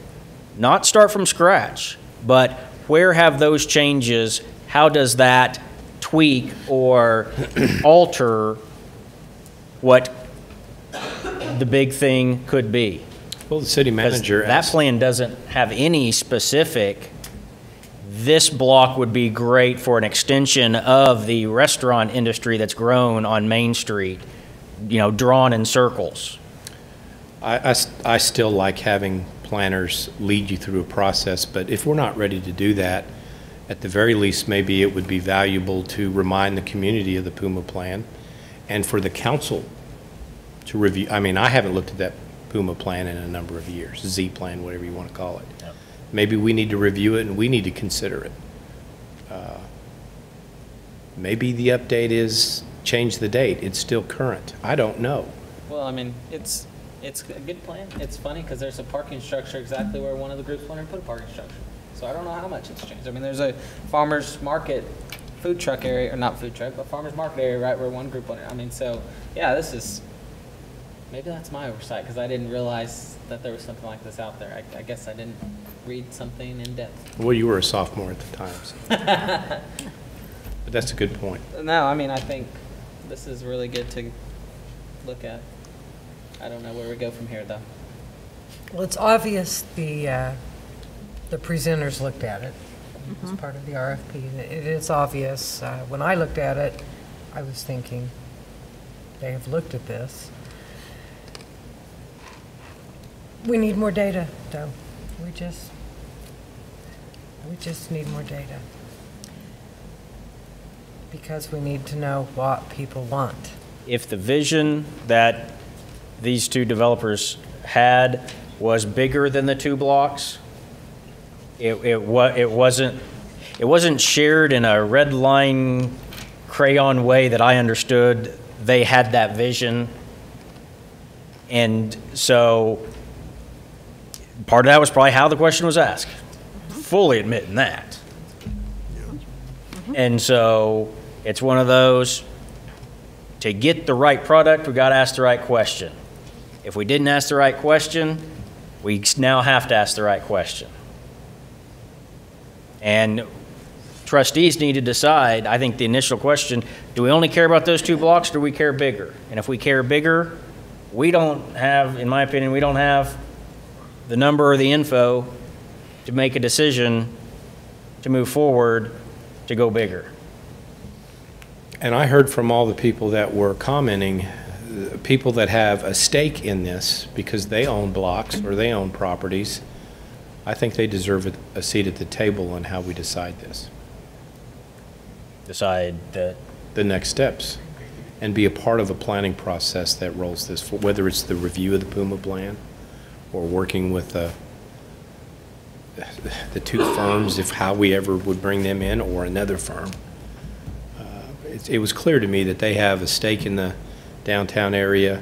not start from scratch, but where have those changes, how does that tweak or alter what the big thing could be? Well, the city manager That asked, plan doesn't have any specific, this block would be great for an extension of the restaurant industry that's grown on Main Street, drawn in circles. I still like having planners lead you through a process, but if we're not ready to do that, at the very least, maybe it would be valuable to remind the community of the Puma plan and for the council to review. I mean, I haven't looked at that Puma plan in a number of years, Z plan, whatever you want to call it. Yep. Maybe we need to review it and we need to consider it. Maybe the update is change the date. It's still current. I don't know. Well, I mean, it's a good plan. It's funny because there's a parking structure exactly where one of the groups wanted to put a parking structure. So I don't know how much it's changed. I mean, there's a farmer's market food truck area, or not food truck, but farmer's market area right where one group wanted. I mean, so yeah, maybe that's my oversight because I didn't realize that there was something like this out there. I guess I didn't read something in depth. Well, you were a sophomore at the time. So. But that's a good point. No, I mean, I think this is really good to look at. I don't know where we go from here, though. Well, it's obvious the presenters looked at it as part of the RFP. It is obvious. When I looked at it, I was thinking, they have looked at this. We need more data, though. We just need more data. Because we need to know what people want. If the vision that these two developers had was bigger than the 2 blocks, it wasn't it wasn't shared in a red line crayon way that I understood they had that vision. And so part of that was probably how the question was asked, fully admitting that. And so it's one of those, to get the right product, we got to ask the right question. If we didn't ask the right question, we now have to ask the right question. And trustees need to decide, I think the initial question, do we only care about those 2 blocks or do we care bigger? And if we care bigger, we don't have, in my opinion, we don't have the number or the info to make a decision to move forward to go bigger. And I heard from all the people that were commenting, people that have a stake in this because they own blocks or they own properties. I think they deserve a seat at the table on how we decide this. Decide that the next steps and be a part of a planning process that rolls this forward, whether it's the review of the Puma plan or working with the 2 firms, if how we ever would bring them in, or another firm. It was clear to me that they have a stake in the downtown area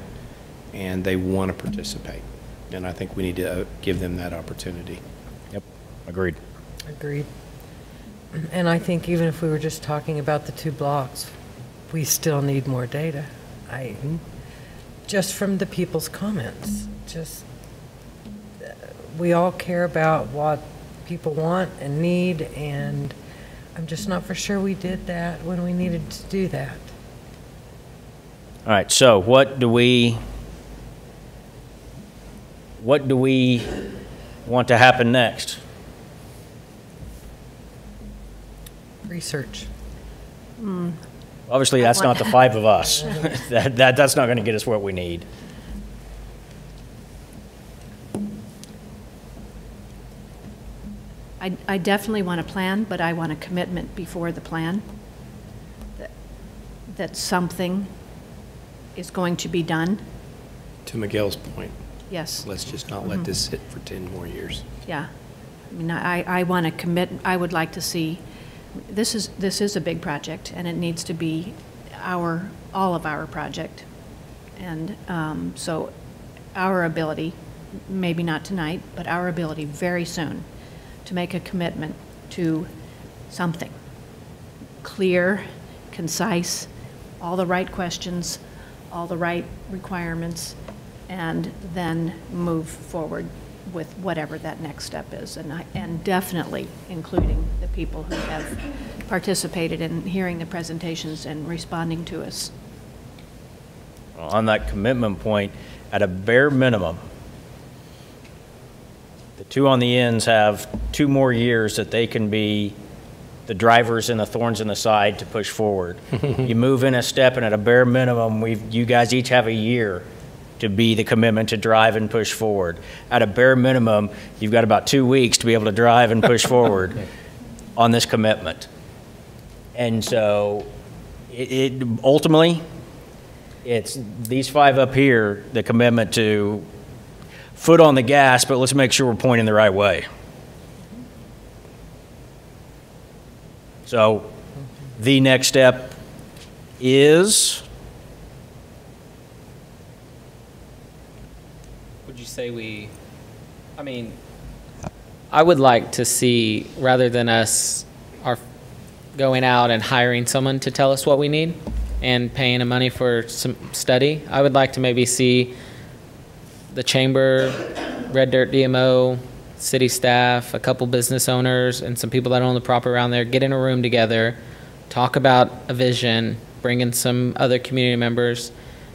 and they want to participate. And I think we need to give them that opportunity. Yep, agreed. Agreed. And I think even if we were just talking about the 2 blocks, we still need more data. Just from the people's comments, we all care about what people want and need, and I'm just not for sure we did that when we needed to do that. All right, so what do we want to happen next? Research. Obviously, that's not the 5 of us. That's not going to get us what we need. I definitely want a plan, but I want a commitment before the plan that something is going to be done. To Miguel's point, Yes. let's just not let this sit for 10 more years. Yeah. I mean, I want to commit, I would like to see, this is a big project, and it needs to be all of our project. And so our ability, maybe not tonight, but our ability very soon to make a commitment to something clear, concise, all the right questions, all the right requirements, and then move forward with whatever that next step is, and definitely including the people who have participated in hearing the presentations and responding to us. On that commitment point, at a bare minimum, the 2 on the ends have 2 more years that they can be the drivers and the thorns in the side to push forward. You move in a step, and at a bare minimum, you guys each have a year to be the commitment to drive and push forward. At a bare minimum, you've got about 2 weeks to be able to drive and push forward on this commitment. And so ultimately, it's these 5 up here, the commitment to foot on the gas, but let's make sure we're pointing the right way. So the next step is? Would you say I would like to see, rather than us going out and hiring someone to tell us what we need and paying them money for some study, I would like to maybe see the chamber, Red Dirt DMO, city staff, a couple business owners, and some people that own the property around there get in a room together, talk about a vision, bring in some other community members,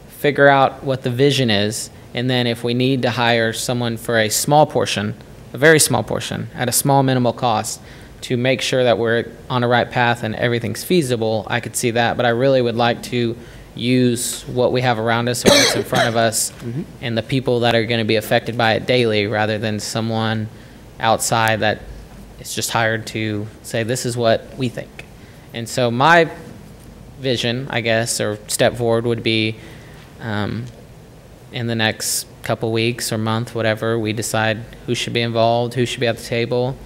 figure out what the vision is, and then if we need to hire someone for a small portion, a very small portion, at a small minimal cost, to make sure that we're on the right path and everything's feasible, I could see that. But I really would like to use what we have around us, what's in front of us, and the people that are going to be affected by it daily, rather than someone outside that is just hired to say, this is what we think. And so my vision, I guess, or step forward would be in the next couple weeks or month, whatever, we decide who should be involved, who should be at the table,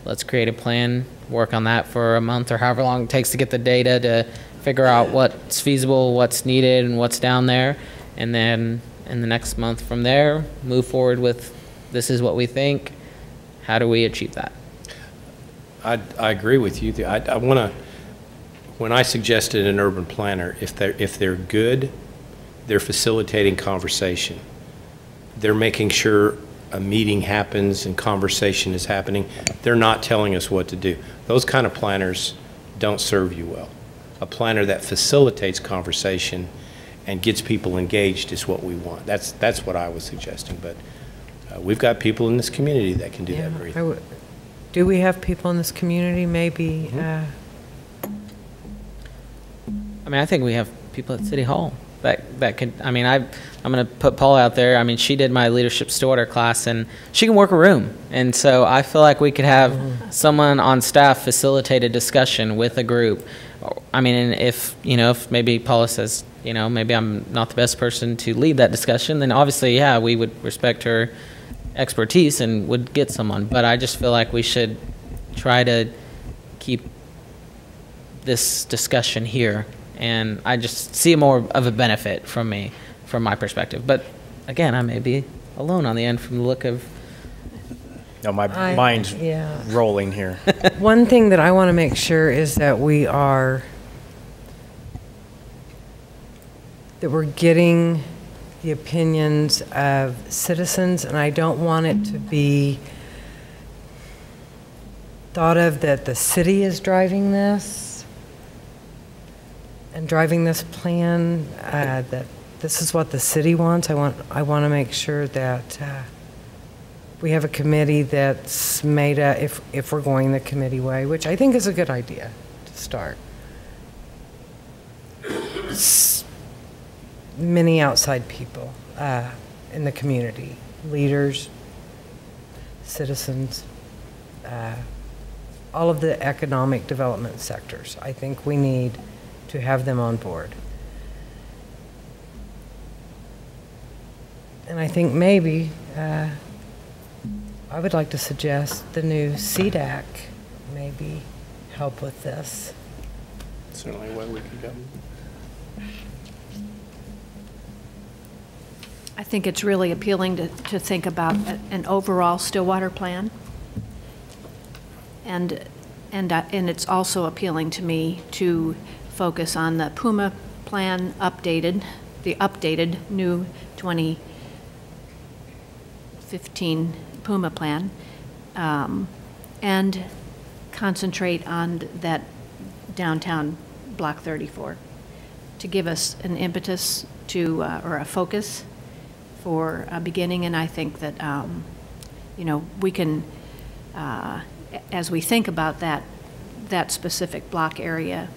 let's create a plan, work on that for a month or however long it takes to get the data to figure out what's feasible, what's needed, and what's down there. And then in the next month from there, move forward with, this is what we think. How do we achieve that? I agree with you. I want to, when I suggested an urban planner, if they're good, they're facilitating conversation. They're making sure a meeting happens and conversation is happening. They're not telling us what to do. Those kind of planners don't serve you well. A planner that facilitates conversation and gets people engaged is what we want. That's what I was suggesting, but we've got people in this community that can do that very thing. Do we have people in this community, maybe? I mean, I think we have people at City Hall that could, I mean, I'm going to put Paula out there. I mean, she did my leadership Stillwater class, and she can work a room. And so I feel like we could have someone on staff facilitate a discussion with a group. I mean, and if, you know, if maybe Paula says, you know, maybe I'm not the best person to lead that discussion, then obviously, yeah, we would respect her expertise and would get someone. But I just feel like we should try to keep this discussion here, and I just see more of a benefit from my perspective. But again, I may be alone on the end from the look of. No, my mind's rolling here. One thing that I want to make sure is that we're getting the opinions of citizens, and I don't want it to be thought of that the city is driving this and driving this plan, that this is what the city wants. I want to make sure that we have a committee that's made if we're going the committee way, which I think is a good idea to start. Many outside people in the community, leaders, citizens, all of the economic development sectors. I think we need to have them on board. And I think maybe I would like to suggest the new CDAC maybe help with this. Certainly a way we could go. I think it's really appealing to think about an overall Stillwater plan. And it's also appealing to me to focus on the Puma plan the updated new 2015 Puma plan, and concentrate on that downtown Block 34 to give us an impetus to, or a focus for a beginning. And I think that, you know, we can, as we think about that specific block area,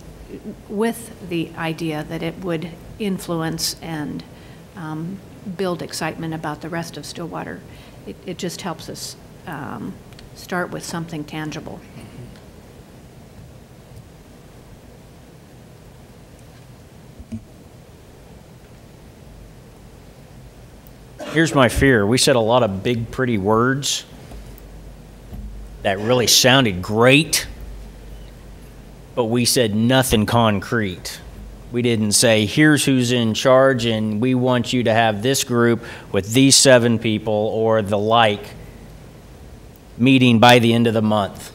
with the idea that it would influence and build excitement about the rest of Stillwater, it just helps us start with something tangible. Here's my fear. We said a lot of big, pretty words that really sounded great, but we said nothing concrete. We didn't say, here's who's in charge, and we want you to have this group with these 7 people or the like meeting by the end of the month.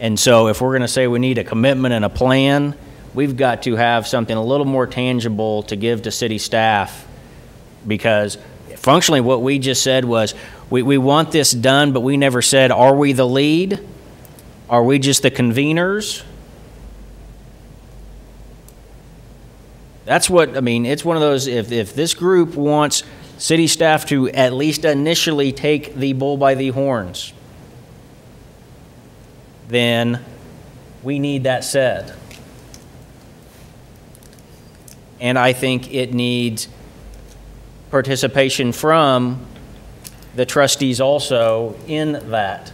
And so if we're going to say we need a commitment and a plan, we've got to have something a little more tangible to give to city staff, because functionally what we just said was we want this done, but we never said, are we the lead? Are we just the conveners? That's what, I mean, it's one of those, if this group wants city staff to at least initially take the bull by the horns, then we need that said. And I think it needs participation from the trustees also in that.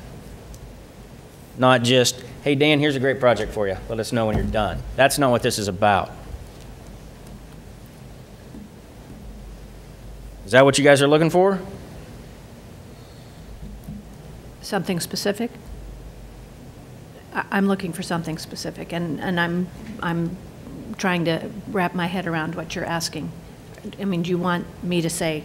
Not just, hey, Dan, here's a great project for you. Let us know when you're done. That's not what this is about. Is that what you guys are looking for? Something specific? I'm looking for something specific, and I'm trying to wrap my head around what you're asking. I mean, do you want me to say,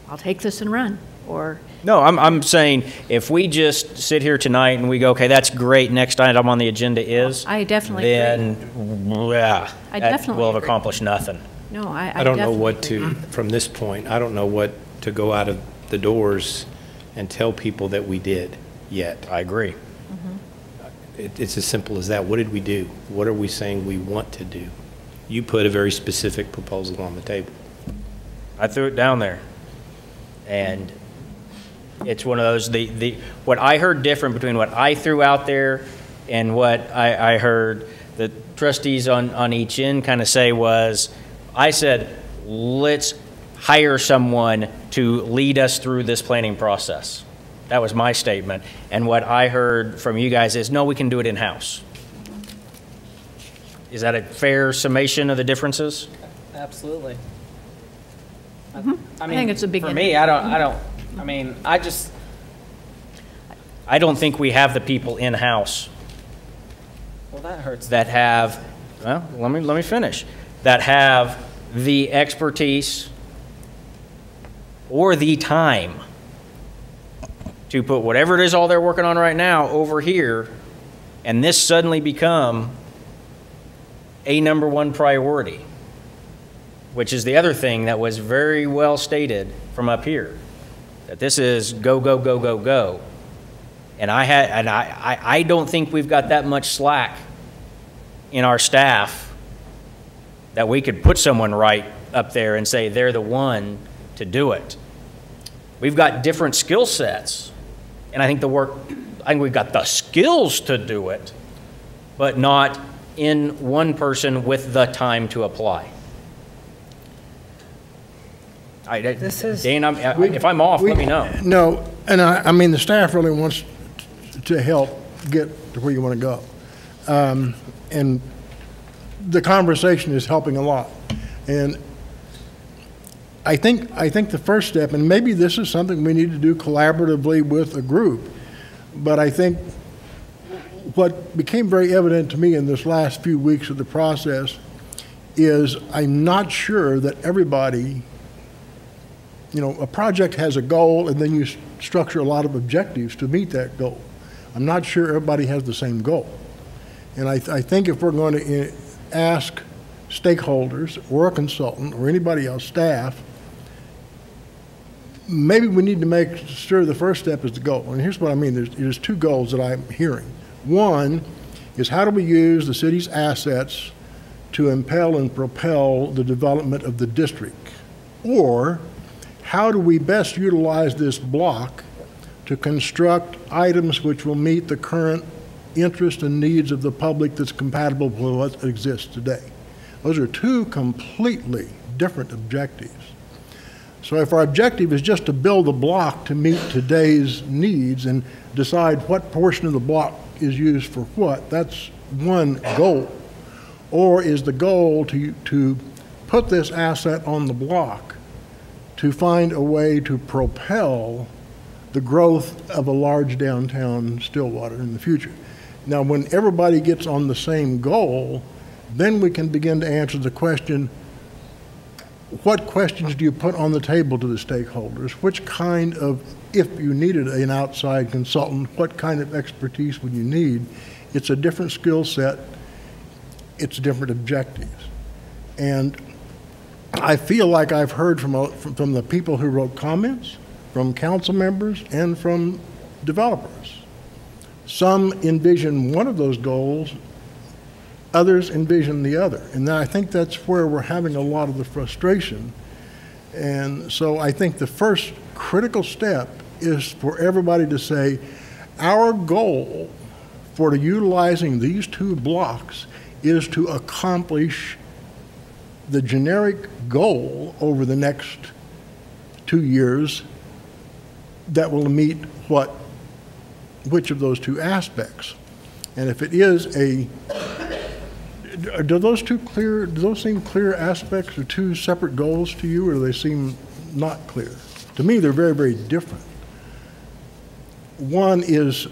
I'll take this and run, or? No, I'm saying if we just sit here tonight and we go, okay, that's great, next item on the agenda is. I definitely agree. Then, yeah. I definitely we'll have agree. accomplished nothing. No, I don't know definitely what to, agree. from this point, I don't know what to go out of the doors and tell people that we did yet. I agree. It's as simple as that. What did we do? What are we saying we want to do? You put a very specific proposal on the table. I threw it down there. And it's one of those, what I heard different between what I threw out there and what I heard the trustees on each end kind of say was, I said, let's hire someone to lead us through this planning process. That was my statement. And what I heard from you guys is, no, we can do it in-house. Is that a fair summation of the differences? Absolutely. I think it's a big For me, I don't think we have the people in-house well, that hurts. that have, well, let me finish, that have the expertise or the time to put whatever it is all they're working on right now over here, and this suddenly become a #1 priority, which is the other thing that was very well stated from up here, that this is go, go, go, go, go. And I don't think we've got that much slack in our staff that we could put someone right up there and say they're the one to do it. We've got different skill sets, and I think we've got the skills to do it, but not in one person with the time to apply. This is- Dane, if I'm off, let me know. No, and I mean, the staff really wants to help get to where you want to go. And the conversation is helping a lot. And I think the first step, and maybe this is something we need to do collaboratively with a group, but I think what became very evident to me in this last few weeks of the process is I'm not sure that everybody, you know, a project has a goal and then you structure a lot of objectives to meet that goal. I'm not sure everybody has the same goal. And I think if we're going to ask stakeholders or a consultant or anybody else, staff, maybe we need to make sure the first step is the goal. And here's what I mean. There's two goals that I'm hearing. One is, how do we use the city's assets to impel and propel the development of the district? Or how do we best utilize this block to construct items which will meet the current interest and needs of the public that's compatible with what exists today? Those are two completely different objectives. So if our objective is just to build a block to meet today's needs and decide what portion of the block is used for what, that's one goal. Or is the goal to put this asset on the block to find a way to propel the growth of a large downtown Stillwater in the future? Now, when everybody gets on the same goal, then we can begin to answer the question, what questions do you put on the table to the stakeholders? Which kind of, if you needed an outside consultant, what kind of expertise would you need? It's a different skill set. It's different objectives. And I feel like I've heard from the people who wrote comments, from council members, and from developers. Some envision one of those goals, others envision the other. And I think that's where we're having a lot of the frustration. And so I think the first critical step is for everybody to say, our goal for utilizing these two blocks is to accomplish the generic goal over the next 2 years that will meet which of those two aspects. And if it is do those seem clear aspects or two separate goals to you, or do they seem not clear? To me, they're very, very different. one is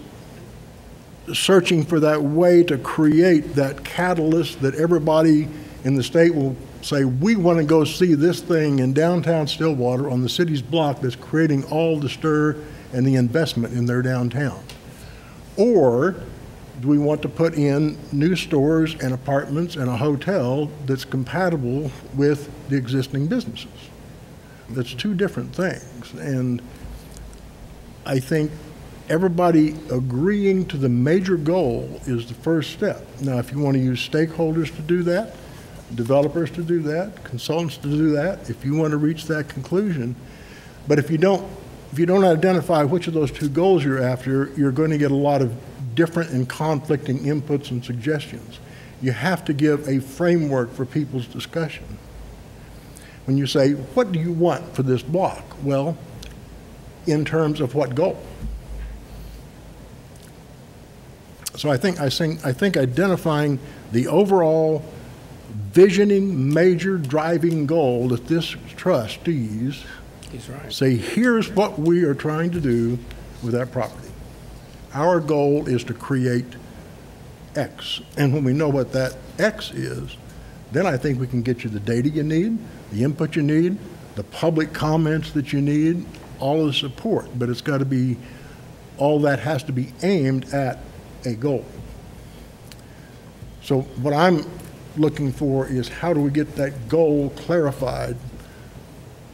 searching for that way to create that catalyst that everybody in the state will say, we want to go see this thing in downtown Stillwater on the city's block that's creating all the stir and the investment in their downtown. Or do we want to put in new stores and apartments and a hotel that's compatible with the existing businesses? That's two different things. And I think everybody agreeing to the major goal is the first step. Now, if you want to use stakeholders to do that, developers to do that, consultants to do that, if you want to reach that conclusion, but if you don't identify which of those two goals you're after, you're going to get a lot of different and conflicting inputs and suggestions. You have to give a framework for people's discussion. When you say, what do you want for this block? Well, in terms of what goal? So I think identifying the overall visioning major driving goal that this trustees say, here's what we are trying to do with that property. Our goal is to create X. And when we know what that X is, then I think we can get you the data you need, the input you need, the public comments that you need, all of the support. But it's got to be, all that has to be aimed at a goal. So what I'm looking for is, how do we get that goal clarified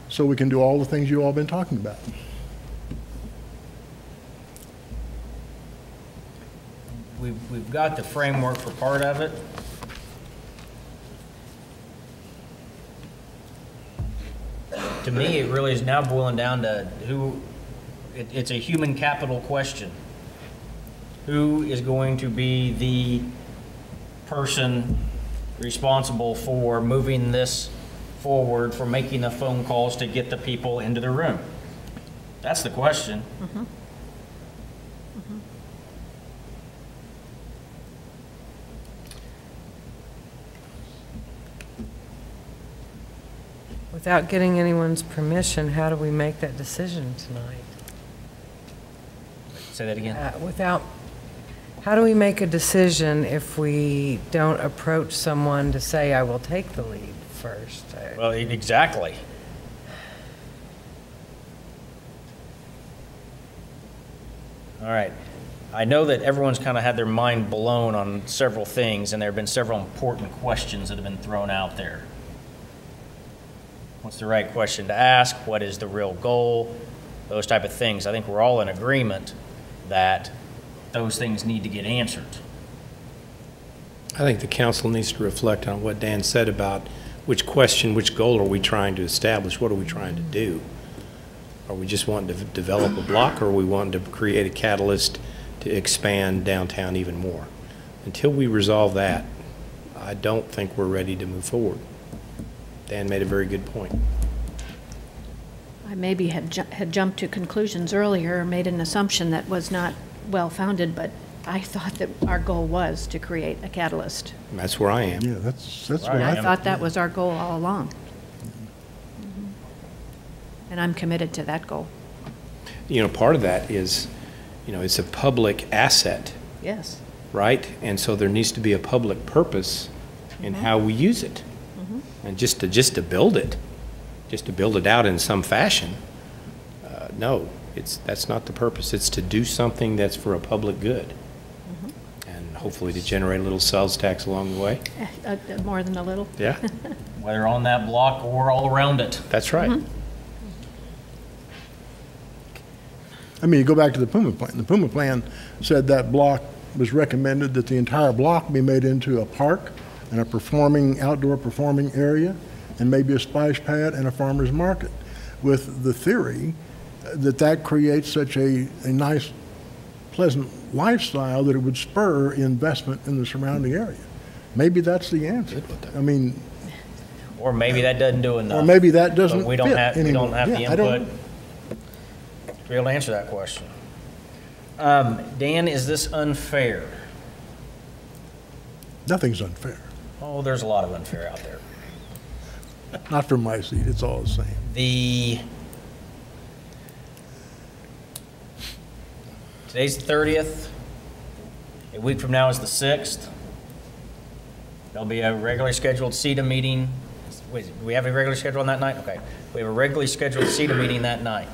so we can do all the things you all been talking about? We've got the framework for part of it. To me, it really is now boiling down to it's a human capital question. Who is going to be the person responsible for moving this forward, for making the phone calls to get the people into the room? That's the question. Mm-hmm. Mm-hmm. Without getting anyone's permission, how do we make that decision tonight? Say that again. How do we make a decision if we don't approach someone to say, I will take the lead first? Well, exactly. All right. I know that everyone's kind of had their mind blown on several things, and there have been several important questions that have been thrown out there. What's the right question to ask? What is the real goal? Those type of things. I think we're all in agreement that those things need to get answered. I think the council needs to reflect on what Dan said about which question, which goal are we trying to establish? What are we trying to do? Are we just wanting to develop a block, or are we wanting to create a catalyst to expand downtown even more? Until we resolve that, I don't think we're ready to move forward. Dan made a very good point. I maybe had jumped to conclusions earlier, or made an assumption that was not well-founded, but I thought that our goal was to create a catalyst. And that's where I am. Yeah, that's Right. what I thought that was our goal all along. Mm-hmm. And I'm committed to that goal. You know, part of that is, you know, it's a public asset, Yes. right? And so there needs to be a public purpose in how we use it. And just to build it, just to build it out in some fashion, no, that's not the purpose. It's to do something that's for a public good, and hopefully to generate a little sales tax along the way. More than a little. Yeah, Whether on that block or all around it. that's right. I mean, you go back to the Puma plan. The Puma plan said that block was recommended that the entire block be made into a park and a outdoor performing area, and maybe a splash pad and a farmer's market, with the theory that creates such a nice, pleasant lifestyle that it would spur investment in the surrounding area. Maybe that's the answer. I mean, Or maybe that doesn't do enough. or maybe that doesn't But we don't fit have anymore. the Yeah, I don't- input to be able to answer that question. Dan, is this unfair? Nothing's unfair. Oh, there's a lot of unfair out there. Not from my seat. It's all the same. Today's the 30th. A week from now is the 6th. There'll be a regularly scheduled CETA meeting. Wait, do we have a regular schedule on that night? Okay. We have a regularly scheduled CETA meeting that night.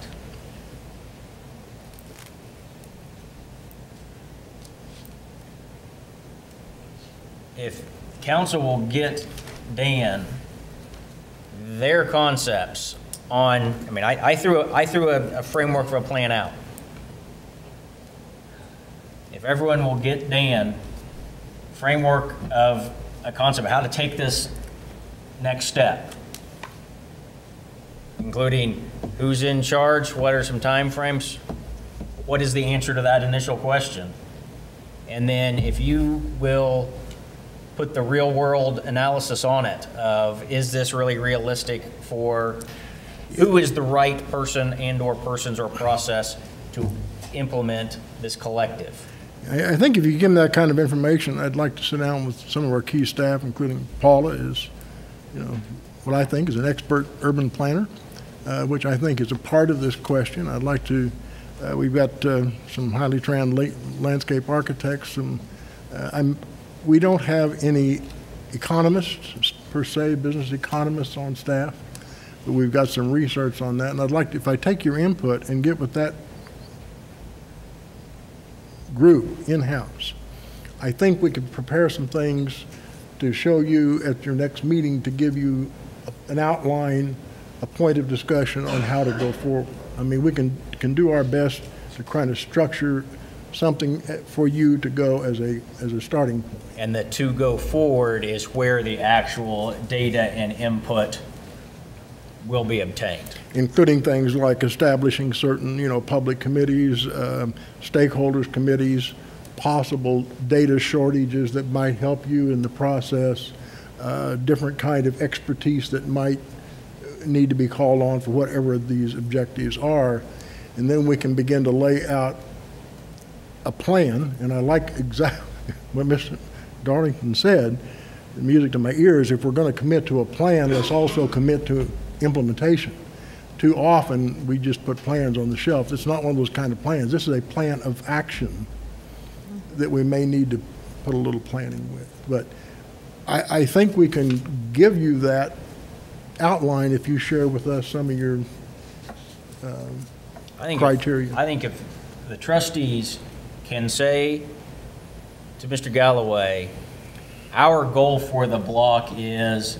If council will get Dan their concepts on, I mean, I threw a framework of a plan out. If everyone will get Dan framework of a concept of how to take this next step, including who's in charge, what are some time frames, what is the answer to that initial question, and then if you will put the real world analysis on it of is this really realistic for who is the right person and or persons or process to implement this collective. I think if you give them that kind of information, I'd like to sit down with some of our key staff, including Paula, is, you know, what I think is an expert urban planner, which I think is a part of this question. I'd like to, we've got some highly trained landscape architects. We don't have any economists, per se, business economists on staff, but we've got some research on that. And I'd like to, if I take your input and get with that group in-house, I think we could prepare some things to show you at your next meeting to give you an outline, a point of discussion on how to go forward. I mean, we can do our best to kind of structure something for you to go as a starting point. And the to go forward is where the actual data and input will be obtained. Including things like establishing certain, you know, public committees, stakeholders committees, possible data shortages that might help you in the process, different kind of expertise that might need to be called on for whatever these objectives are. And then we can begin to lay out a plan, and I like exactly what Mr. Darlington said, the music to my ears. If we're going to commit to a plan, let's also commit to implementation. Too often, we just put plans on the shelf. It's not one of those kind of plans. This is a plan of action that we may need to put a little planning with. But I think we can give you that outline if you share with us some of your criteria. I think if the trustees can say to Mr. Galloway, our goal for the block is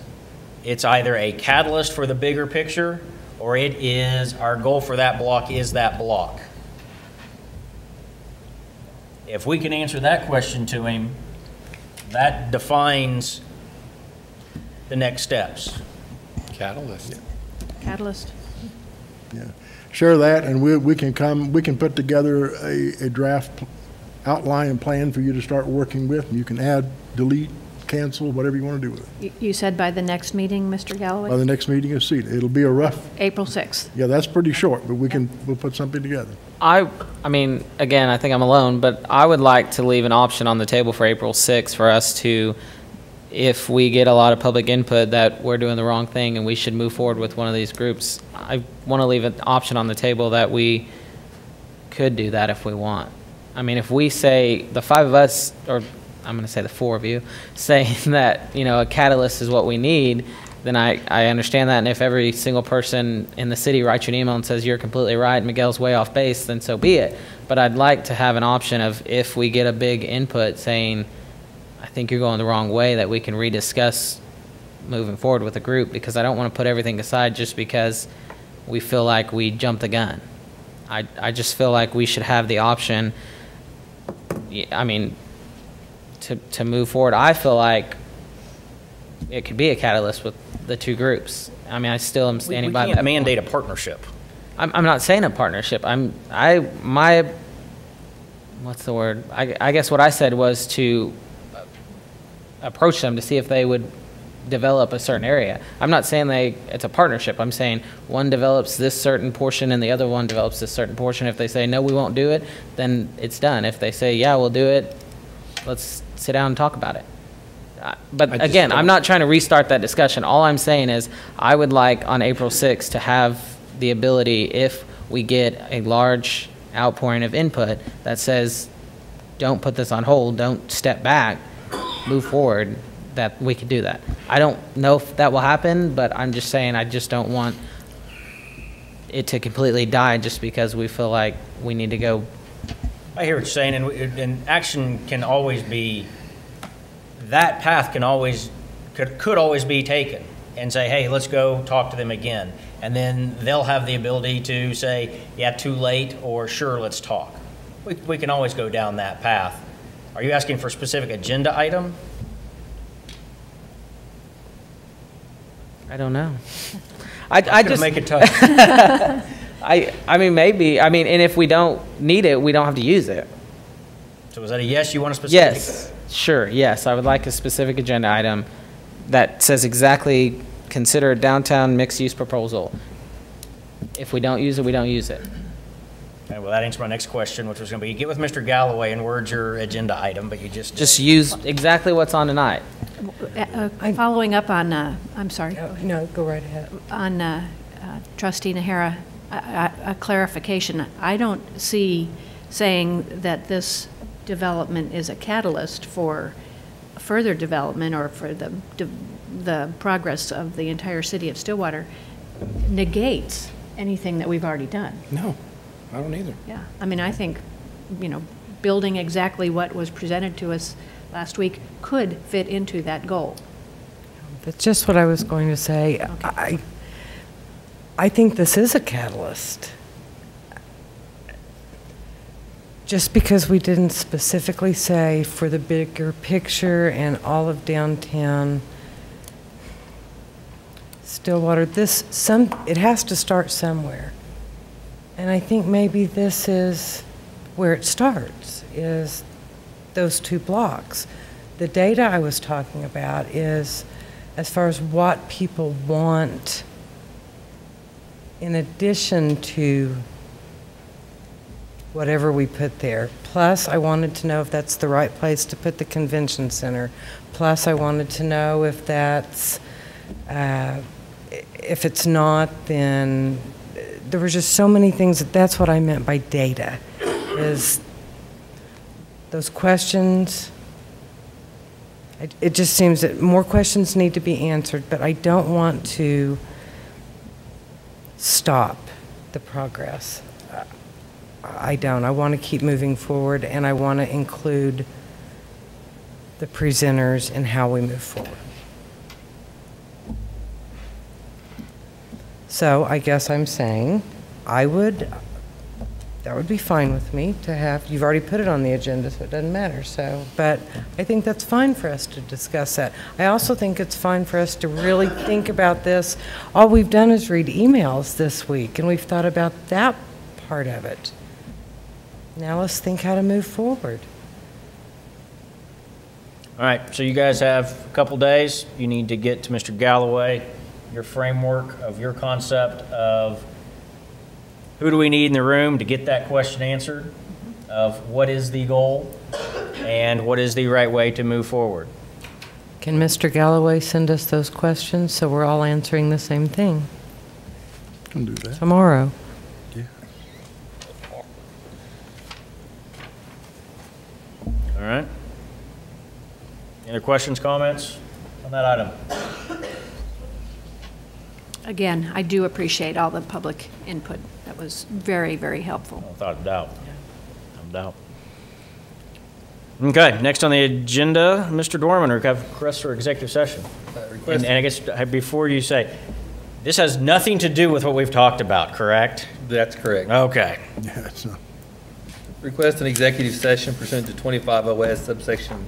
it's either a catalyst for the bigger picture or it is our goal for that block is that block. If we can answer that question to him, that defines the next steps. Catalyst. Yeah. Catalyst. Yeah. Share that, and we can put together a draft outline and plan for you to start working with. And you can add, delete, cancel, whatever you want to do with it. You said by the next meeting, Mr. Galloway? By the next meeting of CETA. It'll be a rough. April 6th. Yeah, that's pretty short, but we'll put something together. I mean, again, I think I'm alone, but I would like to leave an option on the table for April 6th for us to, if we get a lot of public input that we're doing the wrong thing and we should move forward with one of these groups, I want to leave an option on the table that we could do that if we want. I mean, if we say, the five of us, or I'm going to say the four of you, saying that, you know, a catalyst is what we need, then I understand that. And if every single person in the city writes you an email and says you're completely right, Miguel's way off base, then so be it. But I'd like to have an option of if we get a big input saying, I think you're going the wrong way, that we can rediscuss moving forward with a group, because I don't want to put everything aside just because we feel like we jumped the gun. I just feel like we should have the option, I mean, to move forward. I feel like it could be a catalyst with the two groups. I mean, I still am standing by that. We can't mandate a partnership. I'm not saying a partnership. What's the word? I guess what I said was to approach them to see if they would develop a certain area. I'm not saying it's a partnership. I'm saying one develops this certain portion and the other one develops this certain portion. If they say, no, we won't do it, then it's done. If they say, yeah, we'll do it, let's sit down and talk about it. But again, I'm not trying to restart that discussion. All I'm saying is I would like on April 6th to have the ability, if we get a large outpouring of input that says, don't put this on hold, don't step back, move forward, that we could do that. I don't know if that will happen, but I'm just saying I just don't want it to completely die just because we feel like we need to go. I hear what you're saying, and action can always be, that path can always, could always be taken and say, hey, let's go talk to them again. And then they'll have the ability to say, yeah, too late, or sure, let's talk. We can always go down that path. Are you asking for a specific agenda item? I don't know. I just make it tough. I mean, maybe. I mean, and if we don't need it, we don't have to use it. So is that a yes? You want a specific? Yes, sure. Yes, I would like a specific agenda item that says exactly, consider a downtown mixed-use proposal. If we don't use it, we don't use it. Okay, well, that answers my next question, which was going to be, get with Mr. Galloway and word's your agenda item, but you Just use exactly what's on tonight. Following up on, I'm sorry. No, go right ahead. On Trustee Nahara, a clarification. I don't see saying that this development is a catalyst for further development or for the progress of the entire city of Stillwater negates anything that we've already done. No, I don't either. Yeah, I mean, I think, building exactly what was presented to us last week could fit into that goal. That's just what I was going to say. Okay. I think this is a catalyst. Just because we didn't specifically say for the bigger picture and all of downtown Stillwater, it has to start somewhere. And I think maybe this is where it starts, is those 2 blocks. The data I was talking about is as far as what people want in addition to whatever we put there. Plus, I wanted to know if that's the right place to put the convention center. Plus, I wanted to know if that's, if it's not, then there were just so many things. That's what I meant by data, is those questions. It just seems that more questions need to be answered, but I don't want to stop the progress. I don't. I want to keep moving forward, and I want to include the presenters in how we move forward. So I guess I'm saying that would be fine with me to have, you've already put it on the agenda, so it doesn't matter. So, but I think that's fine for us to discuss that. I also think it's fine for us to really think about this. All we've done is read emails this week, and we've thought about that part of it. Now let's think how to move forward. All right, so you guys have a couple days. You need to get to Mr. Galloway, your framework of your concept of who do we need in the room to get that question answered, of what is the goal, and what is the right way to move forward. Can Mr. Galloway send us those questions so we're all answering the same thing? Can do that. Tomorrow. Yeah. All right. Any other questions, comments on that item? Again, I do appreciate all the public input. That was very, very helpful. Without a doubt. No doubt. Okay, next on the agenda, Mr. Dorman, request for executive session. And I guess before you say, this has nothing to do with what we've talked about, correct? That's correct. Okay. Yeah, it's not. Request an executive session pursuant to 25 OS subsection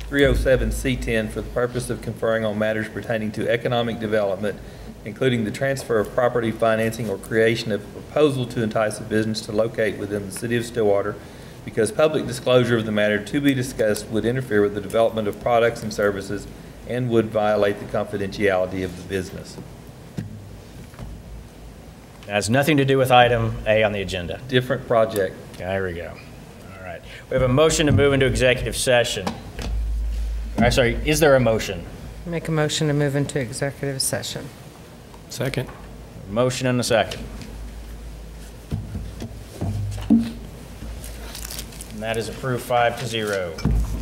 307C10 for the purpose of conferring on matters pertaining to economic development, including the transfer of property, financing, or creation of a proposal to entice a business to locate within the city of Stillwater, because public disclosure of the matter to be discussed would interfere with the development of products and services and would violate the confidentiality of the business. It has nothing to do with item A on the agenda. Different project. There we go. All right. We have a motion to move into executive session. All right, sorry, is there a motion? Make a motion to move into executive session. Second. Motion and a second. And that is approved 5-0.